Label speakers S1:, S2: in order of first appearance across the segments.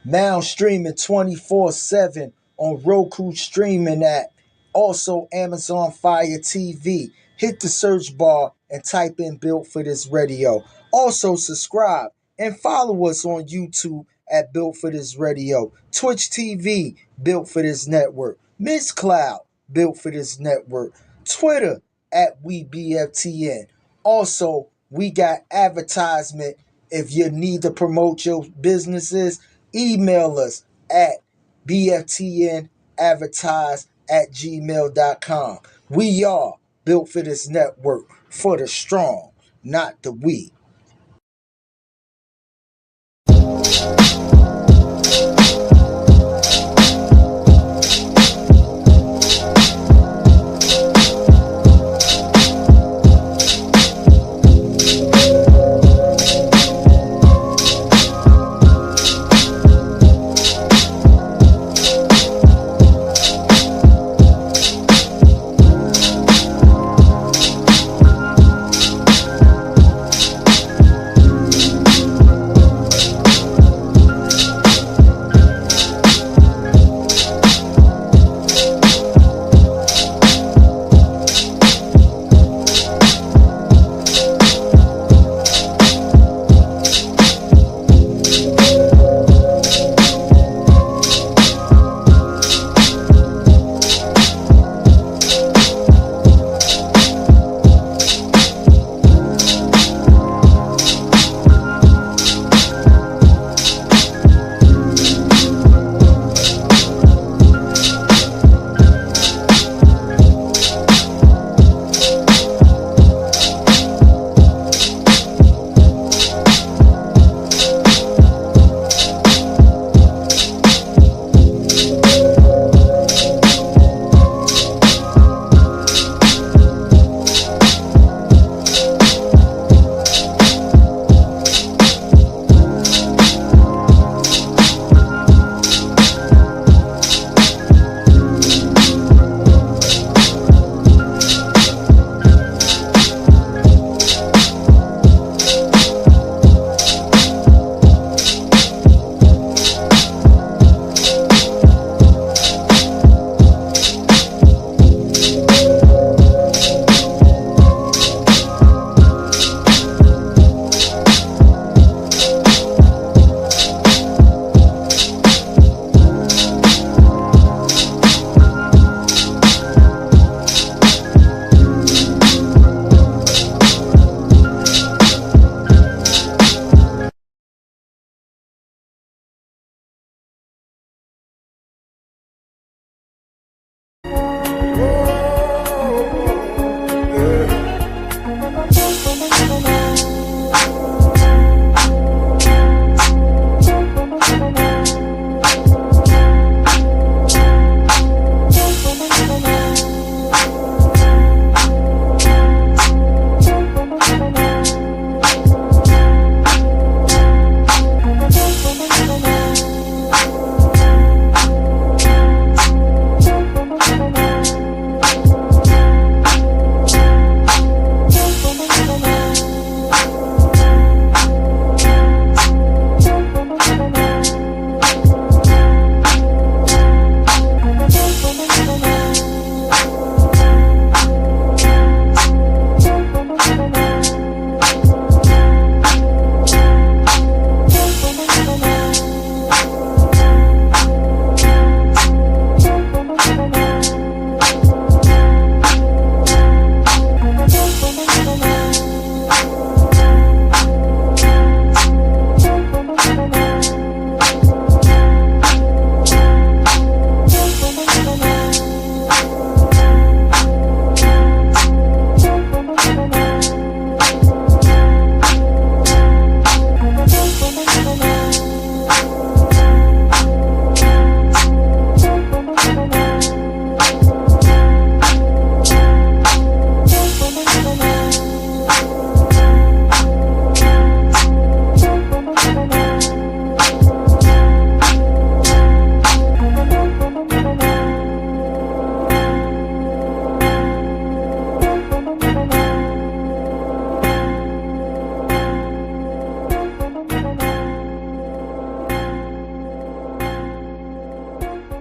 S1: Now streaming 24/7 on Roku streaming app. Also Amazon Fire TV. Hit the search bar and type in Built for This Radio. Also subscribe and follow us on YouTube at Built for This Radio. Twitch TV, Built for This Network. Mixcloud, Built for This Network. Twitter at WeBFTN. Also, we got advertisement. If you need to promote your businesses, email us at bftnadvertise@gmail.com. We are Built for This Network, for the strong, not the weak.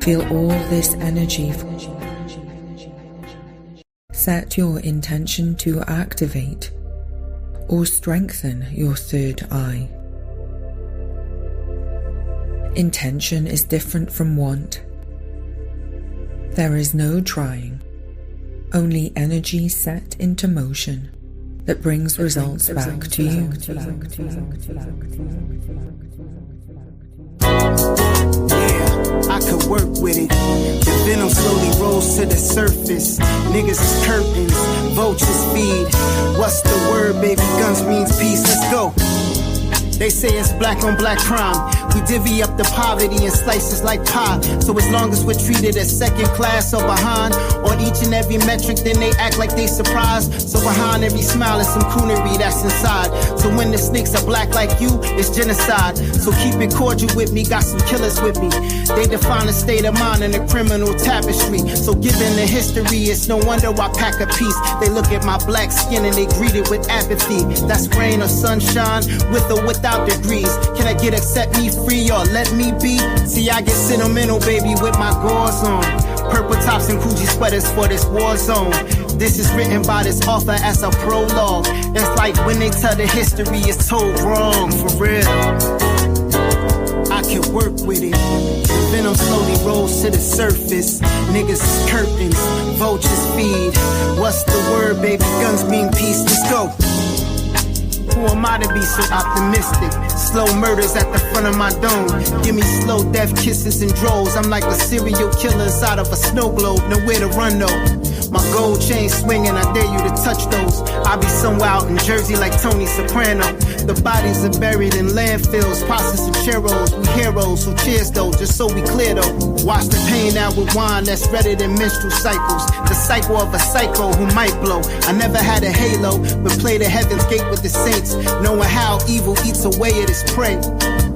S2: Feel all this energy. Set your intention to activate or strengthen your third eye. Intention is different from want. There is no trying, only energy set into motion that brings results back to you.
S3: I could work with it. The venom slowly rolls to the surface. Niggas is curtains, vultures feed. What's the word, baby? Guns means peace. Let's go. They say it's black on black crime. We divvy up the poverty in slices like pie. So as long as we're treated as second class or behind on each and every metric, then they act like they surprised. So behind every smile is some coonery that's inside. So when the snakes are black like you, it's genocide. So keep it cordial with me, got some killers with me. They define a state of mind in a criminal tapestry. So given the history, it's no wonder I pack a piece. They look at my black skin and they greet it with apathy. That's rain or sunshine, with or without degrees. Can I get accept me free or let me be? See, I get sentimental, baby, with my gauze on. Purple tops and Coogee sweaters for this war zone. This is written by this author as a prologue. It's like when they tell the history, it's told wrong, for real. I can work with it. The venom slowly rolls to the surface. Niggas is curtains, vultures feed. What's the word, baby? Guns mean peace. Let's go. Who am I to be so optimistic? Slow murders at the front of my dome. Give me slow death kisses and droves. I'm like a serial killer inside of a snow globe. Nowhere to run though. My gold chain swinging, I dare you to touch those. I'll be somewhere out in Jersey like Tony Soprano. The bodies are buried in landfills, pastas and churros. We heroes, so cheers though, just so we clear though. Wash the pain out with wine that's redder than menstrual cycles. The cycle of a psycho who might blow. I never had a halo, but played the heaven's gate with the saints, knowing how evil eats away at its prey.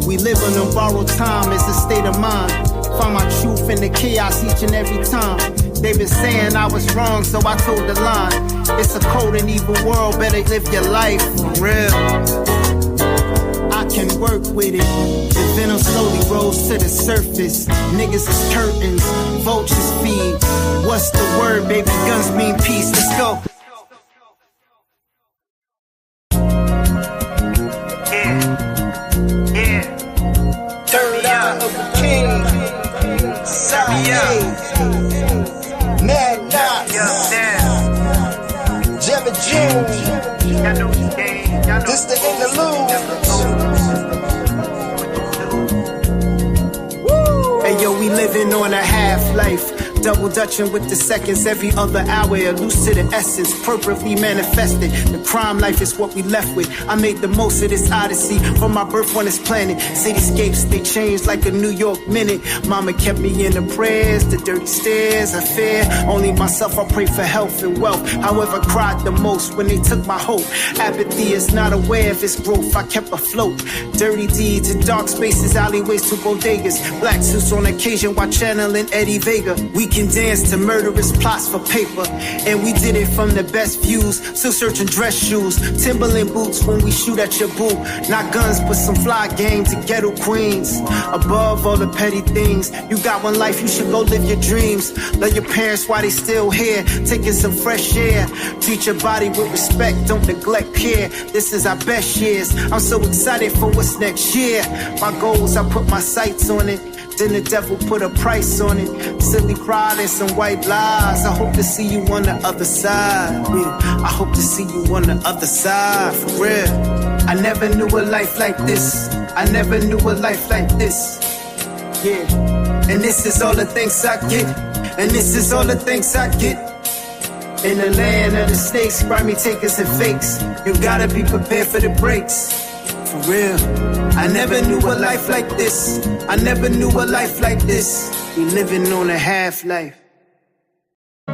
S3: We live on borrowed time, it's a state of mind. Find my truth in the chaos each and every time. They been saying I was wrong, so I told the line. It's a cold and evil world, better live your life for real. I can work with it. The venom slowly rolls to the surface. Niggas is curtains, vultures feed. What's the word, baby? Guns mean peace. Let's go.
S1: Third eye of the king. Side. Mad Knots, Jemma June. This the interlude.
S3: Hey yo, we living on a half-life. Double dutching with the seconds every other hour. Loose to the essence, purposely manifested. The crime life is what we left with. I made the most of this odyssey from my birth on this planet. Cityscapes, they changed like a New York minute. Mama kept me in the prayers, the dirty stairs, I fear. Only myself, I pray for health and wealth. However, cried the most when they took my hope. Apathy is not aware of its growth. I kept afloat. Dirty deeds in dark spaces, alleyways to bodegas. Black suits on occasion while channeling Eddie Vega. We can dance to murderous plots for paper, and we did it from the best views. Still searching dress shoes, Timberland boots when we shoot at your boo. Not guns, but some fly game to ghetto queens. Above all the petty things, you got one life, you should go live your dreams. Love your parents while they still here, taking some fresh air. Treat your body with respect, don't neglect care. This is our best years. I'm so excited for what's next year. My goals, I put my sights on it. Then the devil put a price on it. Silly pride and some white lies. I hope to see you on the other side. Yeah, I hope to see you on the other side, for real. I never knew a life like this. I never knew a life like this. Yeah, and this is all the thanks I get. And this is all the thanks I get. In the land of the snakes, grimy takers and fakes. You gotta be prepared for the breaks. For real, I never knew a life like this. I never knew a life like this. We living on a half-life.
S4: I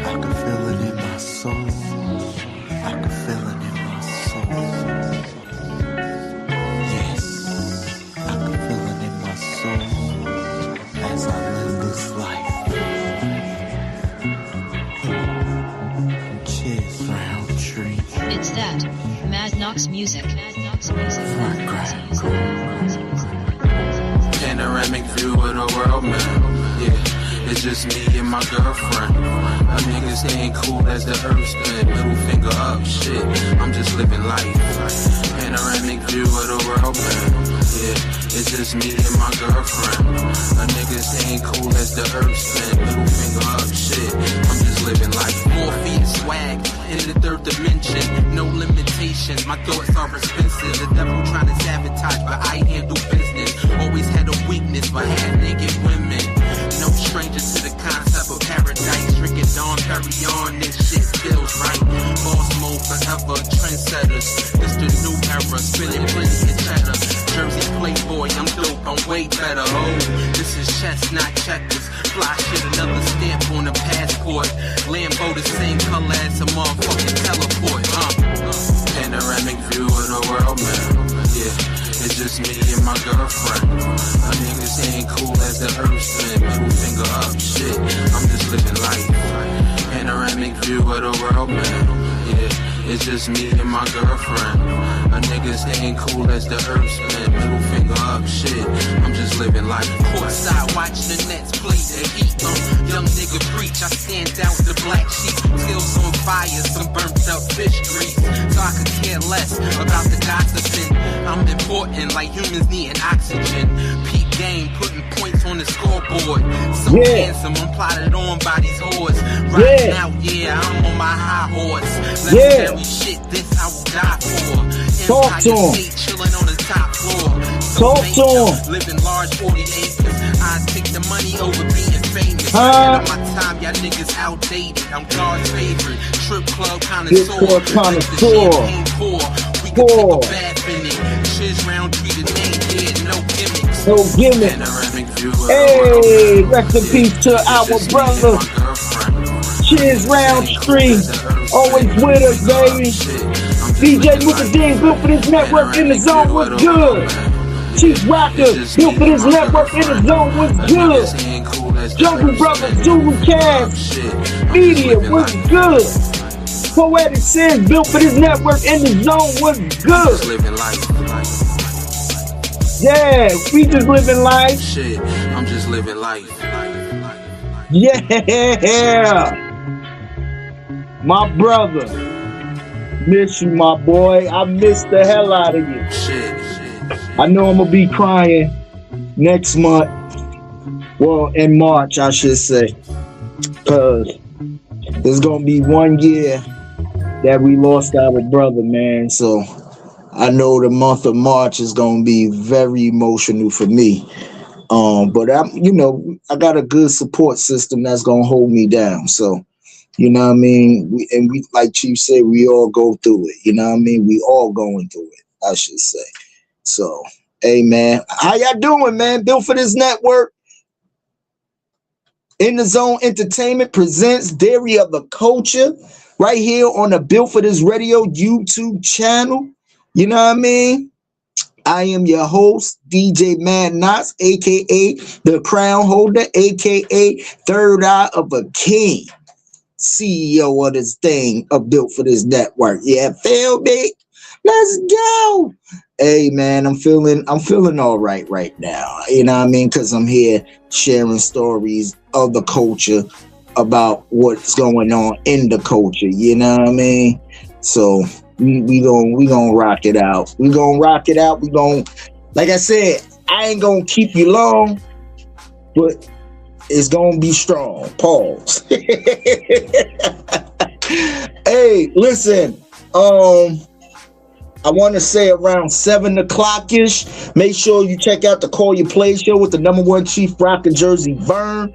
S4: can feel it in my soul. I can feel it in my soul. Yes, I can feel it in my soul as I live this life. Cheers, round tree.
S5: It's that Mad Knox Music.
S6: Panoramic view of the world, man. Yeah, it's just me and my girlfriend. My niggas ain't cool as the earth spin. Middle finger up, shit. I'm just living life. Panoramic view of the world, man. Yeah, it's just me and my girlfriend. My niggas ain't cool as the earth spin. Middle finger up, shit. I'm just living life. More feet swag in the third dimension. No limitations. My thoughts are expensive. The devil trying to sabotage, but I handle business. Always had a weakness for half-naked women. No stranger to the concept of paradise. Drinking Dawn Perignon, this shit feels right. Boss mode forever, trendsetters. This the new era, spinning plenty of cheddar. Jersey playboy, I'm dope, I'm way better. Oh, this is chess, not checkers. Fly shit, another stamp on the passport. Lambo the same color as a motherfucking teleport. Panoramic view of the world, man. Yeah, it's just me and my girlfriend. My niggas ain't cool as the earth spin. Middle finger up, shit. I'm just living life. Panoramic view of the world, man. Yeah, it's just me and my girlfriend. My niggas ain't cool as the earth spin. Middle finger up, shit. I'm just living life. Courtside, watch the Nets play the Heat. Young nigga preach, I stand out the black sheep. Skills on fire, some burnt up fish grease. So I could care less about the gossiping. I'm important, like humans needing oxygen. Peak game, putting points on the scoreboard. So handsome, I'm plotted on by these whores. Riding out, yeah, I'm on my high horse. Legendary shit, this I will die for.
S1: Talk to him.
S6: State chilling on the top floor.
S1: Talk to him.
S6: Living large, 40 acres. I take the money over being famous. Ahead of my time, y'all niggas outdated. I'm God's favorite. Strip club connoisseur. Champagne pour. We can take a bath in it. Shiz round tree the name, yeah, no gimmicks.
S1: No gimmicks. Hey, rest in peace to our brother. Shiz round street. Always with us, baby. DJ Mukaddin, built for this network in the zone, was good. Chief Rocker, built for this network in the zone, was good. Jungle Brothers, Zulu Cast, Media was good. Poetic Sins, built for this network in the zone, was good. Yeah, we just living life.
S6: Shit, I'm just living life.
S1: Yeah. My brother. Miss you, my boy. I miss the hell out of you. I know I'm gonna be crying next month. Well, in March, I should say. Because it's gonna be 1 year that we lost our brother, man. So I know the month of March is gonna be very emotional for me. But I got a good support system that's gonna hold me down. So, you know what I mean? We like Chief said, we all go through it. You know what I mean? We all going through it, I should say. So, hey, man. How y'all doing, man? Built for this network. In the Zone Entertainment presents Dairy of the Culture right here on the Built for This Radio YouTube channel. You know what I mean? I am your host, DJ Mad Knox, a.k.a. the crown holder, a.k.a. third eye of a king. CEO of this thing, Built for This network. Yeah, feel me? Let's go. Hey, man, I'm feeling all right now. You know what I mean? Because I'm here sharing stories of the culture about what's going on in the culture. You know what I mean? So we gonna rock it out. We gonna rock it out. We gonna, like I said, I ain't gonna keep you long, but it's gonna be strong. Pause. Hey, listen. I want to say around 7 o'clock-ish. Make sure you check out the Call Your Play show with the #1 Chief Rock in Jersey Vern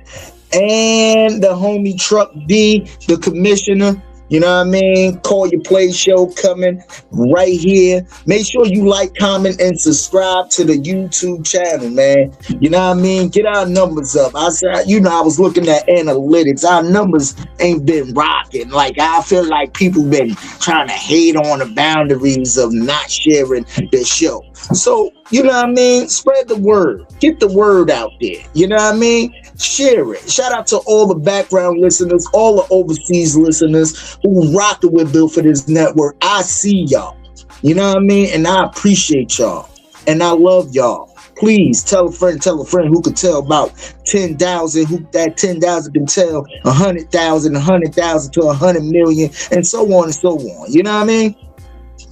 S1: and the homie Truck D, the commissioner. You know what I mean? Call Your Play show coming right here. Make sure you like, comment, and subscribe to the YouTube channel, man. You know what I mean? Get our numbers up. I said, I was looking at analytics. Our numbers ain't been rocking. Like, I feel like people been trying to hate on the boundaries of not sharing the show. So, you know what I mean? Spread the word. Get the word out there. You know what I mean? Share it. Shout out to all the background listeners, all the overseas listeners who rocked with Built for This network. I see y'all. You know what I mean? And I appreciate y'all. And I love y'all. Please tell a friend who could tell about 10,000, who that 10,000 can tell 100,000, 100,000 to 100 million, and so on and so on. You know what I mean?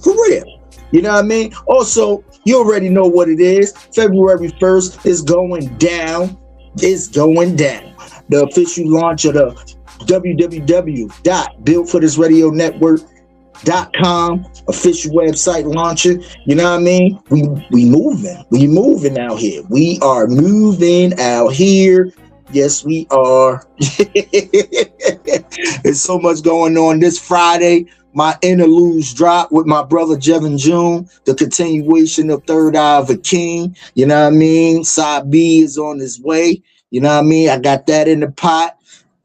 S1: For real. You know what I mean? Also, you already know what it is. February 1st is going down. It's going down. The official launch of the www.builtforthisradionetwork.com official website launcher. You know what I mean? We moving out here. We are moving out here. Yes, we are. There's so much going on this Friday. My interludes drop with my brother Jevin June, the continuation of Third Eye of a King. You know what I mean? Side B is on his way. You know what I mean? I got that in the pot.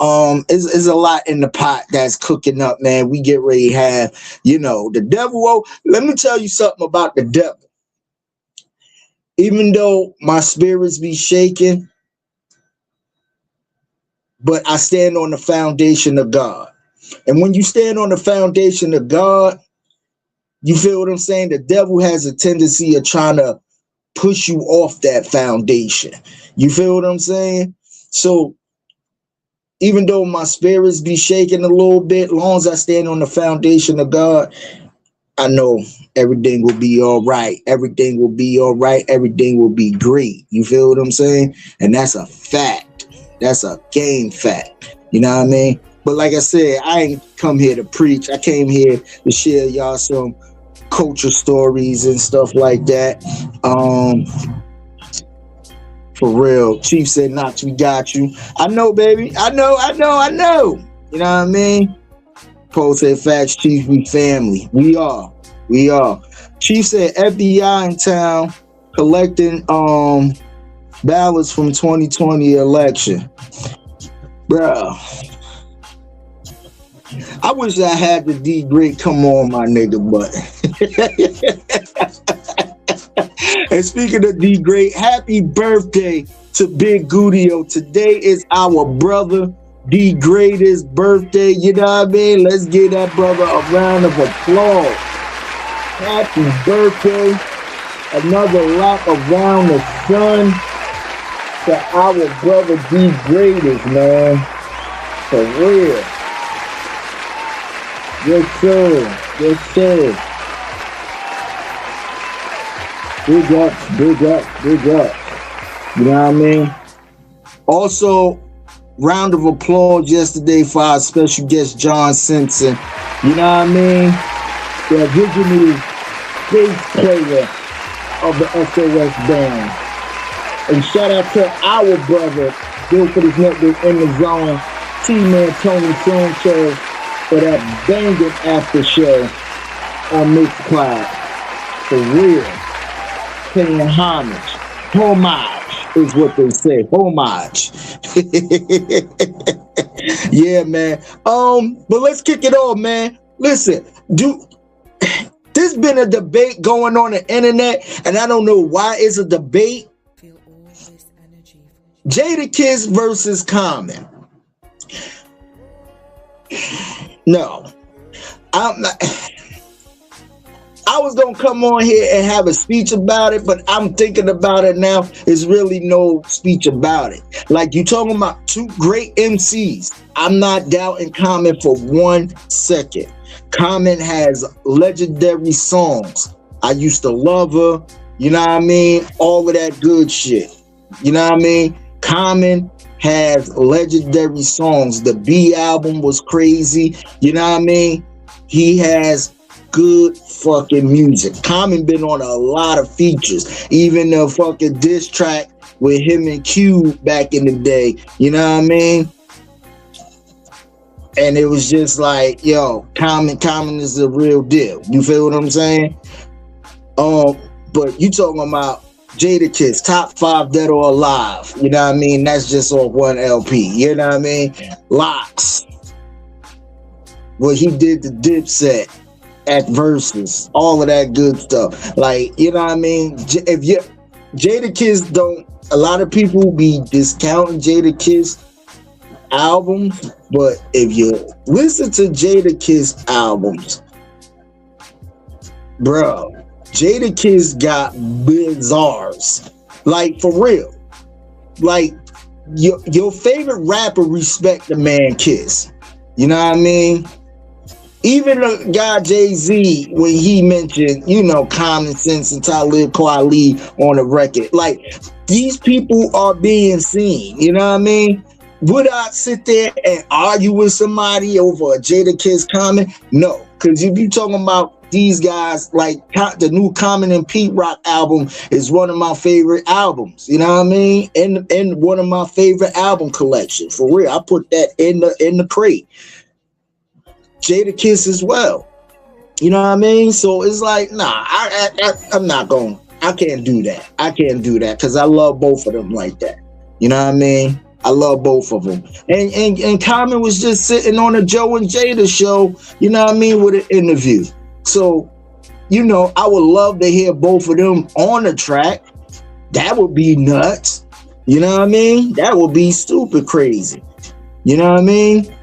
S1: It's a lot in the pot that's cooking up, man. We get ready to have, the devil. Oh, let me tell you something about the devil. Even though my spirits be shaking, but I stand on the foundation of God. And when you stand on the foundation of God, you feel what I'm saying? The devil has a tendency of trying to push you off that foundation. You feel what I'm saying? So even though my spirits be shaking a little bit, long as I stand on the foundation of God, I know everything will be all right. Everything will be all right. Everything will be great. You feel what I'm saying? And that's a fact. That's a game fact. You know what I mean? But like I said, I ain't come here to preach. I came here to share y'all some culture stories and stuff like that. For real. Chief said, Knox, we got you. I know, baby. I know. You know what I mean? Paul said, facts, Chief, we family. We are. Chief said, FBI in town collecting ballots from 2020 election. Bro. I wish I had the D Great come on, my nigga, but and speaking of D Great, happy birthday to Big Gudio. Today is our brother D Great's birthday. You know what I mean? Let's give that brother a round of applause. Happy birthday. Another lap around the sun to our brother D Greatest, man. For real. Yes, sir. Big up. You know what I mean? Also, round of applause yesterday for our special guest, John Simpson. You know what I mean? The original bass player of the SOS band. And shout out to our brother, Built for this Network in the Zone, T-Man Tony Sanchez, for that banging after show on Mixcloud. For real. Paying homage is what they say. Homage. Yeah, man. But let's kick it off, man. Listen, there's been a debate going on the internet, and I don't know why it's a debate. Jadakiss versus Common. No, I'm not. I was gonna come on here and have a speech about it, but I'm thinking about it now. There's really no speech about it. Like, you talking about two great MCs. I'm not doubting Common for 1 second. Common has legendary songs. I used to love her. You know what I mean? All of that good shit. You know what I mean? Common has legendary songs. The B album was crazy. You know what I mean? He has good fucking music. Common been on a lot of features. Even the fucking diss track with him and Q back in the day. You know what I mean? And it was just like, yo, Common is the real deal. You feel what I'm saying? But you talking about Jadakiss, top 5 dead or alive. You know what I mean? That's just off 1 LP. You know what I mean? Locks. Well, he did the Dipset at Versus. All of that good stuff. Like, you know what I mean? If you Jadakiss don't, a lot of people be discounting Jadakiss albums, but if you listen to Jadakiss albums,
S5: bro, Jadakiss got bizarres. Like, for real. Like, your favorite rapper respect the man Kiss. You know what I mean? Even the guy Jay-Z, when he mentioned, you know, Common Sense and Talib Kweli on the record, like, these people are being seen. You know what I mean? Would I sit there and argue with somebody over a Jadakiss comment? No, because if you talking about these guys, like the new Common and Pete Rock album is one of my favorite albums. You know what I mean? And one of my favorite album collections. For real, I put that in the crate. Jadakiss as well. You know what I mean? So it's like, nah, I'm not going. I can't do that. I can't do that because I love both of them like that. You know what I mean? I love both of them. And Common was just sitting on a Joe and Jada show, you know what I mean, with an interview. So, you know, I would love to hear both of them on the track. That would be nuts. You know what I mean? That would be stupid crazy. You know what I mean?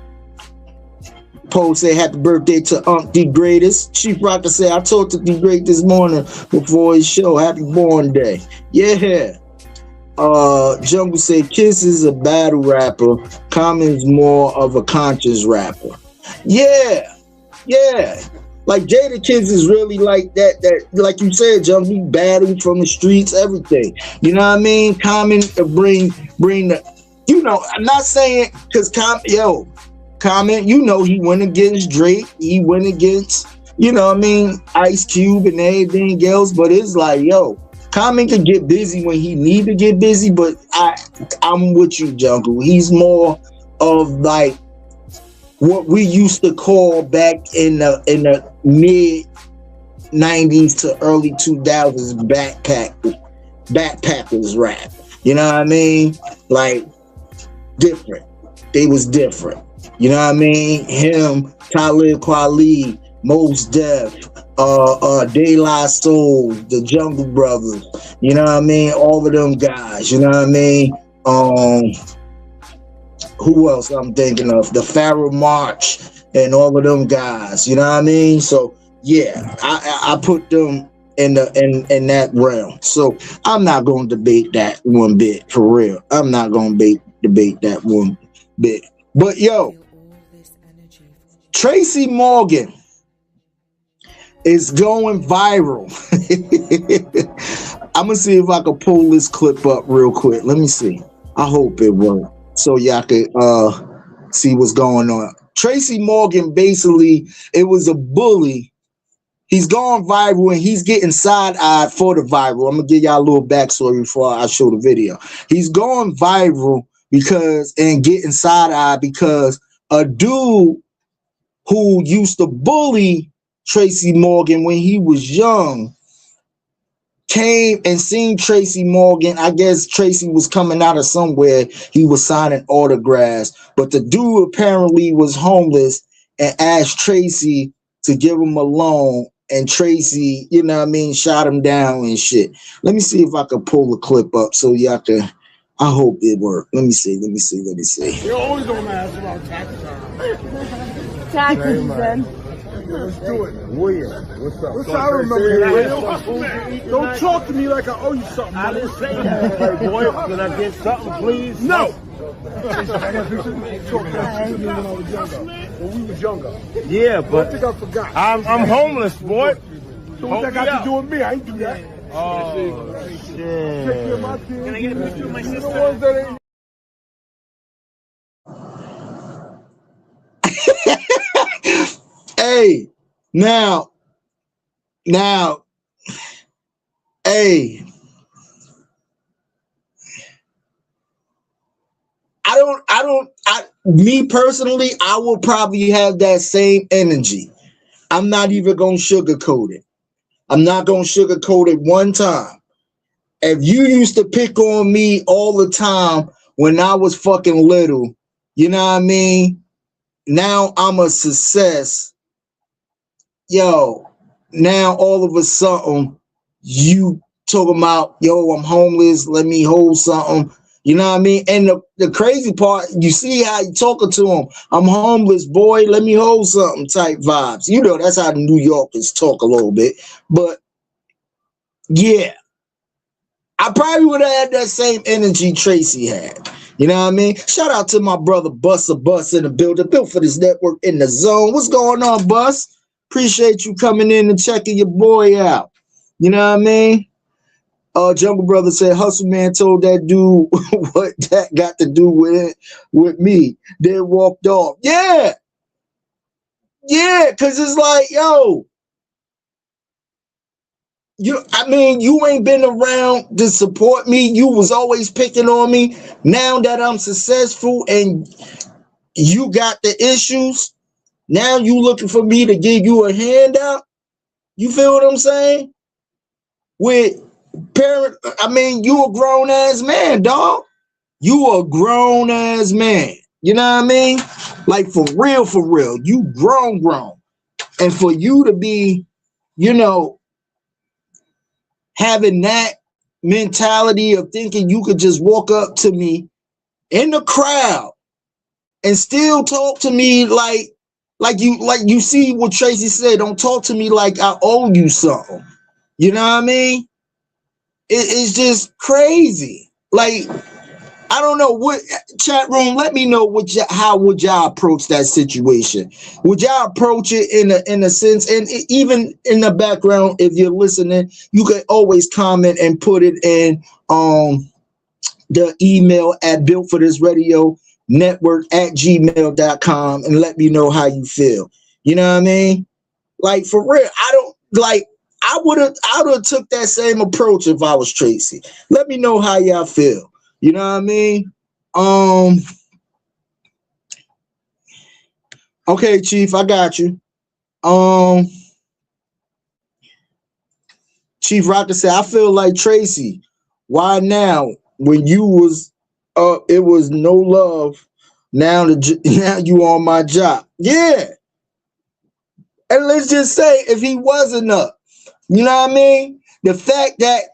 S5: Poe said, happy birthday to the Greatest. Chief Rocker said, I talked to the Great this morning before his show. Happy born day. Yeah. Jungle said, Kiss is a battle rapper. Common's more of a conscious rapper. Yeah. Like Jadakiss is really like that like you said, Jungle, he battled from the streets, everything. You know what I mean? Common to bring the, you know, I'm not saying because Common, you know, he went against Drake, he went against, you know what I mean, Ice Cube and everything else, but it's like, yo, Common can get busy when he need to get busy, but I'm with you, Jungle. He's more of like what we used to call back in the mid 90s to early 2000s backpackers rap. You know what I mean? Like different. They was different. You know what I mean? Him, Talib Kweli, Mos Def, De La Soul, the Jungle Brothers, you know what I mean? All of them guys, you know what I mean? Who else I'm thinking of? The Pharaoh March and all of them guys, you know what I mean? So yeah, I put them in that realm. So I'm not going to debate that one bit, for real. I'm not going to debate that one bit. But yo, Tracy Morgan is going viral. I'm gonna see if I can pull this clip up real quick. Let me see. I hope it works so y'all can see what's going on. Tracy Morgan, basically, it was a bully. He's going viral and he's getting side-eyed for the viral. I'm gonna give y'all a little backstory before I show the video. He's going viral and getting side-eyed because a dude who used to bully Tracy Morgan when he was young came and seen Tracy Morgan. I guess Tracy was coming out of somewhere. He was signing autographs, but the dude apparently was homeless and asked Tracy to give him a loan, and Tracy, you know what I mean, shot him down and shit. Let me see if I can pull the clip up so y'all can. I hope it worked. Let me see.
S7: You're always gonna ask about taxes.
S8: Taxes, then.
S7: Let's do it. William, what's up? I remember you, William. Don't talk to me like I owe you something. I didn't say that. Hey, boy, can I get something, please? No. When we was younger. Yeah, but I think I forgot. I'm homeless, boy. So what that got to do with me? I ain't do that. Oh, shit. Take care of my kids. Can I get a picture of my sister?
S5: Hey, now, hey, me personally, I will probably have that same energy. I'm not even going to sugarcoat it. I'm not going to sugarcoat it one time. If you used to pick on me all the time when I was fucking little, you know what I mean? Now I'm a success. Yo, now all of a sudden you talking about, yo, I'm homeless, let me hold something. You know what I mean? And the crazy part, you see how you talking to him. I'm homeless, boy. Let me hold something type vibes. You know, that's how the New Yorkers talk a little bit. But yeah, I probably would have had that same energy Tracy had. You know what I mean? Shout out to my brother Buster Bus in the building, built for this network in the zone. What's going on, Bus? Appreciate you coming in and checking your boy out. You know what I mean? Jungle Brother said, Hustle Man told that dude what that got to do with me. Then walked off. Yeah. Yeah, because it's like, yo, you ain't been around to support me. You was always picking on me. Now that I'm successful and you got the issues, now you looking for me to give you a handout. You feel what I'm saying? You a grown ass man, dog. You a grown ass man. You know what I mean? Like for real. You grown. And for you to be, having that mentality of thinking you could just walk up to me in the crowd and still talk to me like you see what Tracy said, don't talk to me like I owe you something. You know what I mean? It's just crazy. Like, I don't know what chat room. Let me know how would y'all approach that situation? Would y'all approach it in a sense? And even in the background, if you're listening, you can always comment and put it in the email at builtforthisradionetwork@gmail.com and let me know how you feel. You know what I mean? Like for real, I would have took that same approach if I was Tracy. Let me know how y'all feel. You know what I mean? Okay, Chief, I got you. Chief Rocker said, I feel like Tracy. Why now? When you was it was no love. Now you on my job. Yeah. And let's just say if he wasn't up, you know what I mean? The fact that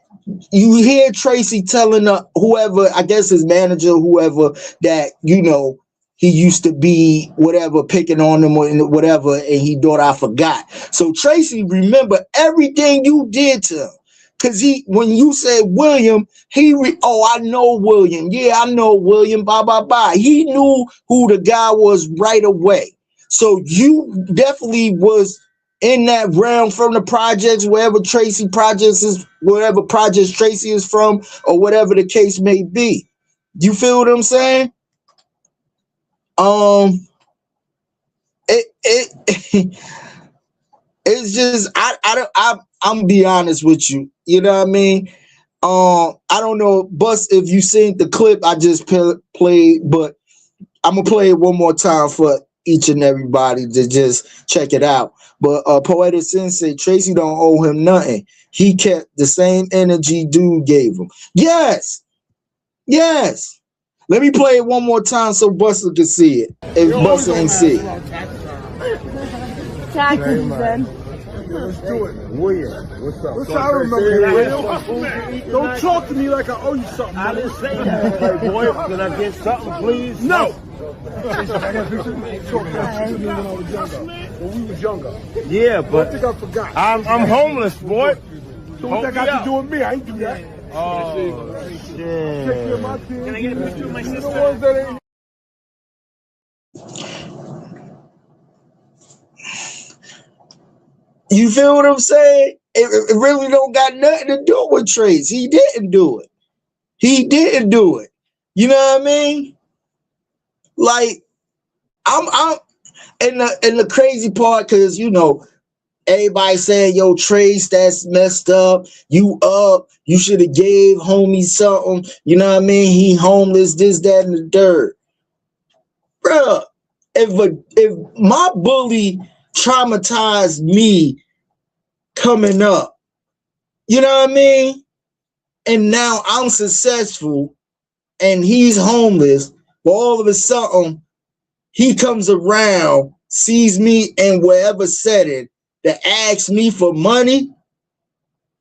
S5: you hear Tracy telling whoever, I guess his manager, whoever, that, he used to be whatever, picking on him or whatever, and he thought I forgot. So Tracy remember everything you did to him. Because when you said William, I know William. Yeah, I know William, blah, blah, blah. He knew who the guy was right away. So you definitely was in that realm from the projects, wherever Tracy projects is, whatever projects Tracy is from, or whatever the case may be. You feel what I'm saying? It's just I'm gonna be honest with you. You know what I mean? I don't know, Bus, if you seen the clip I just played, but I'm gonna play it one more time for each and everybody to just check it out. But Poetic Sensei, Tracy don't owe him nothing. He kept the same energy dude gave him. Yes. Let me play it one more time so Buster can see it. If Buster ain't see it.
S7: Let's do it. William, what's up? What's up? I remember you, William. Don't talk to me like I owe you something. I didn't say that. Hey, boy, can I get something, please? No. When we was younger. Yeah, but I think I forgot. I'm homeless, boy. So what that got to do with me? I ain't do that. Oh, shit. Take care of my kids. Can I get a picture of my sister?
S5: You feel what I'm saying? It really don't got nothing to do with Trace. He didn't do it. You know what I mean? Like, I'm and the crazy part, because everybody saying, yo, Trace, that's messed up. You should have gave homie something. You know what I mean? He homeless, this, that, and the third. Bruh, if my bully traumatized me coming up, you know what I mean? And now I'm successful and he's homeless, but all of a sudden he comes around, sees me in wherever setting that asks me for money,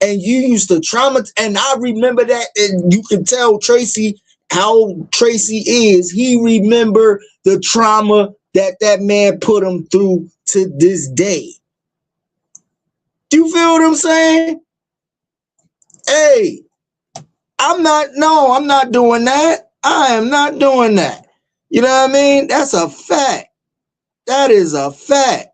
S5: and you used to traumatize. And I remember that, and you can tell Tracy how Tracy is, he remember the trauma that man put him through to this day. Do you feel what I'm saying? Hey, I'm not doing that. I am not doing that. You know what I mean? That's a fact. That is a fact.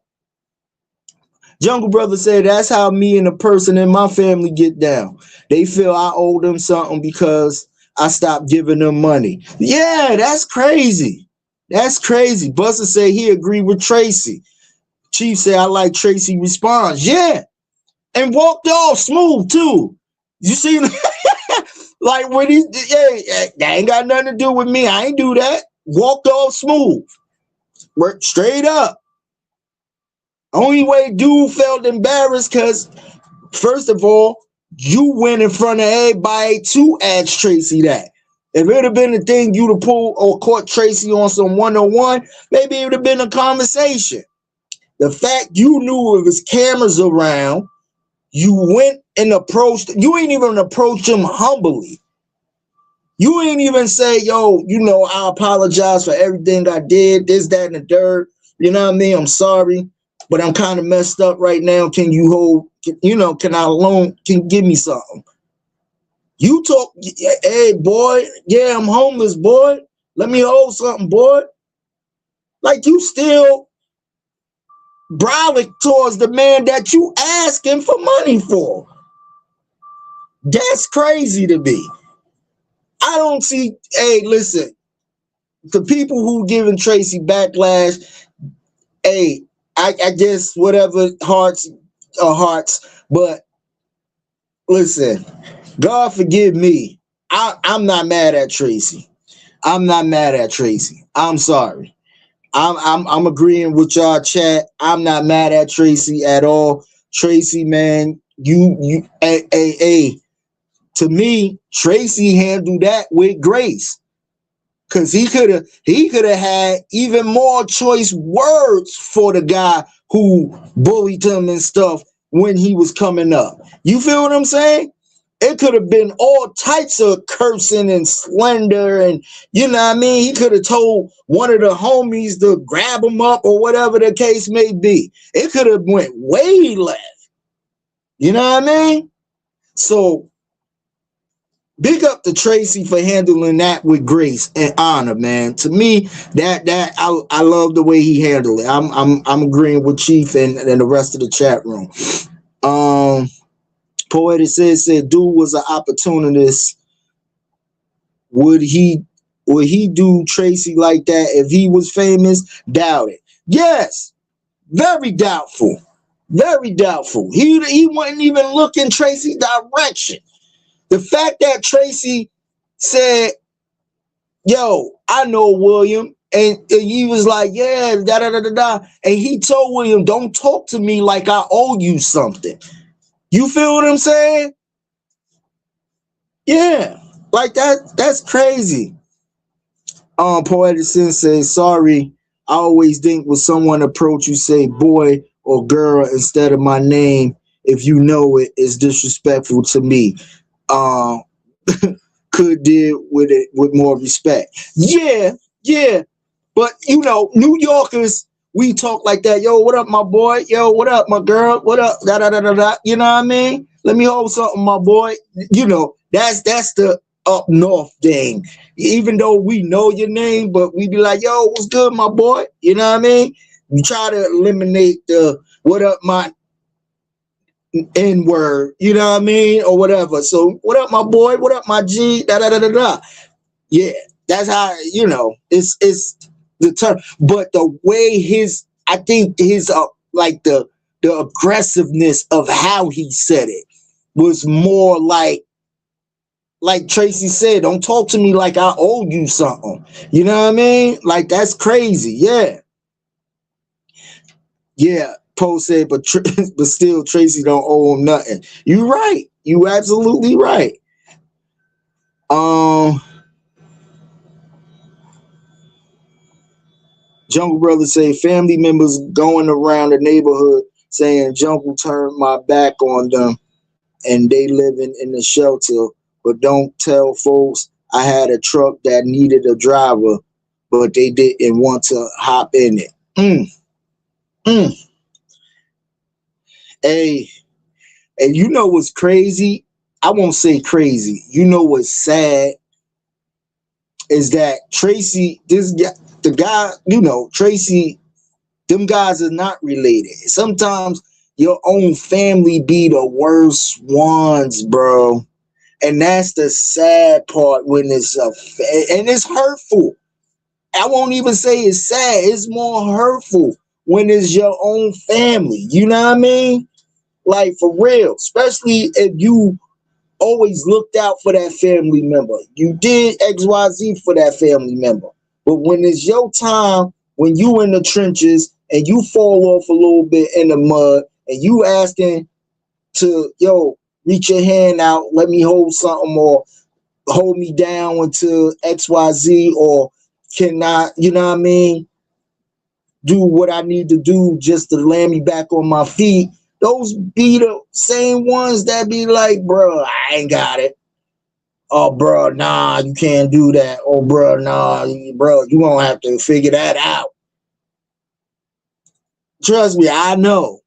S5: Jungle Brother said that's how me and the person in my family get down. They feel I owe them something because I stopped giving them money. Yeah, that's crazy. That's crazy. Buster said he agreed with Tracy. Chief said I like Tracy response. Yeah. And walked off smooth too. You see, like when that ain't got nothing to do with me. I ain't do that. Walked off smooth. Worked straight up. Only way dude felt embarrassed because, first of all, you went in front of everybody to ask Tracy that. If it would have been a thing you'd have pulled or caught Tracy on some 101, maybe it would have been a conversation. The fact you knew it was cameras around, you went and approached, you ain't even approach him humbly. You ain't even say, yo, I apologize for everything I did, this, that, and the third. You know what I mean? I'm sorry, but I'm kind of messed up right now. Can you can you give me something? You talk, hey, boy, yeah, I'm homeless, boy. Let me hold something, boy. Like you still brolic towards the man that you asking for money for. That's crazy to me. I don't see, hey, listen, the people who giving Tracy backlash, hey, I guess whatever hearts are hearts, but listen, God forgive me. I'm not mad at Tracy. I'm not mad at Tracy. I'm sorry. I'm agreeing with y'all chat. I'm not mad at Tracy at all. Tracy, man, you to me, Tracy handled that with grace. Cause he could have had even more choice words for the guy who bullied him and stuff when he was coming up. You feel what I'm saying? It could have been all types of cursing and slander, and you know what I mean? He could have told one of the homies to grab him up or whatever the case may be. It could have went way left. You know what I mean? So big up to Tracy for handling that with grace and honor, man. To me, that I love the way he handled it. I'm agreeing with Chief and the rest of the chat room. Poetic said dude was an opportunist. Would he do Tracy like that if he was famous? Doubt it. Yes, very doubtful. Very doubtful. He wasn't even looking Tracy's direction. The fact that Tracy said, yo, I know William, and he was like, yeah, da-da-da-da-da, and he told William, don't talk to me like I owe you something. You feel what I'm saying? Yeah, like that's crazy. Poetic Sensei, sorry, I always think when someone approach you, say boy or girl instead of my name. If you know it, is disrespectful to me. Could deal with it with more respect. Yeah, but New Yorkers, we talk like that. Yo, what up, my boy? Yo, what up, my girl? What up? Da da da da da. You know what I mean? Let me hold something, my boy. That's the up north thing. Even though we know your name, but we be like, yo, what's good, my boy? You know what I mean? We try to eliminate the what up, my N-word, you know what I mean? Or whatever. So what up, my boy? What up, my G? Da da da da da. Yeah, that's how, it's the term. But the way I think his like the aggressiveness of how he said it was more like Tracy said, don't talk to me like I owe you something. You know what I mean? Like, that's crazy. Yeah. Yeah. Poe said, but still Tracy don't owe him nothing. You right. You absolutely right. Jungle Brother say family members going around the neighborhood saying Jungle turned my back on them and they living in the shelter, but don't tell folks I had a truck that needed a driver, but they didn't want to hop in it. Hey, and you know what's crazy? I won't say crazy. You know what's sad is that Tracy, this guy, the guy, Tracy, them guys are not related. Sometimes your own family be the worst ones, bro. And that's the sad part when it's and it's hurtful. I won't even say it's sad. It's more hurtful when it's your own family. You know what I mean? Like, for real. Especially if you always looked out for that family member. You did XYZ for that family member. But when it's your time, when you in the trenches and you fall off a little bit in the mud and you asking to, reach your hand out, let me hold something, or hold me down until XYZ, or can I, you know what I mean, do what I need to do just to land me back on my feet. Those be the same ones that be like, bro, I ain't got it. Oh, bro, nah, you can't do that. Oh, bro, nah, bro, you gonna have to figure that out. Trust me, I know.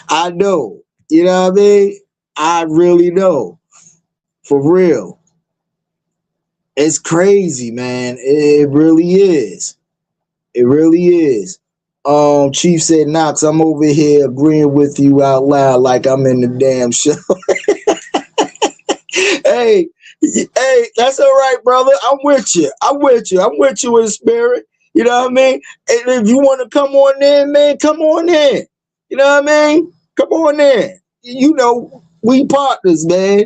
S5: I know. You know what I mean? I really know. For real. It's crazy, man. It really is. It really is. Chief said, Knox, I'm over here agreeing with you out loud like I'm in the damn show. Hey, that's all right, brother. I'm with you. I'm with you in spirit. You know what I mean? And if you want to come on in, man, come on in. You know what I mean? Come on in. You know, we partners, man.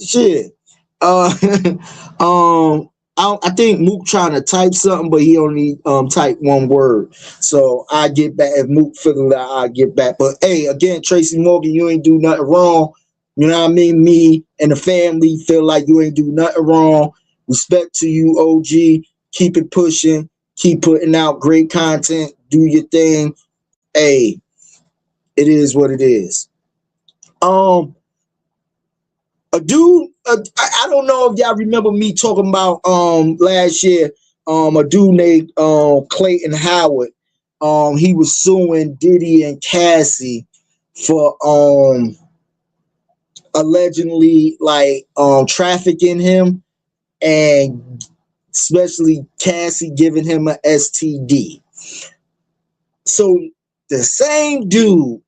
S5: Shit. I think Mook trying to type something, but he only typed one word. So I get back. If Mook figure that, I get back. But hey, again, Tracy Morgan, you ain't do nothing wrong. You know what I mean? Me and the family feel like you ain't do nothing wrong. Respect to you, OG. Keep it pushing. Keep putting out great content. Do your thing. Hey, it is what it is. A dude, I don't know if y'all remember me talking about last year, a dude named Clayton Howard. He was suing Diddy and Cassie for allegedly trafficking him, and especially Cassie giving him an STD. So the same dude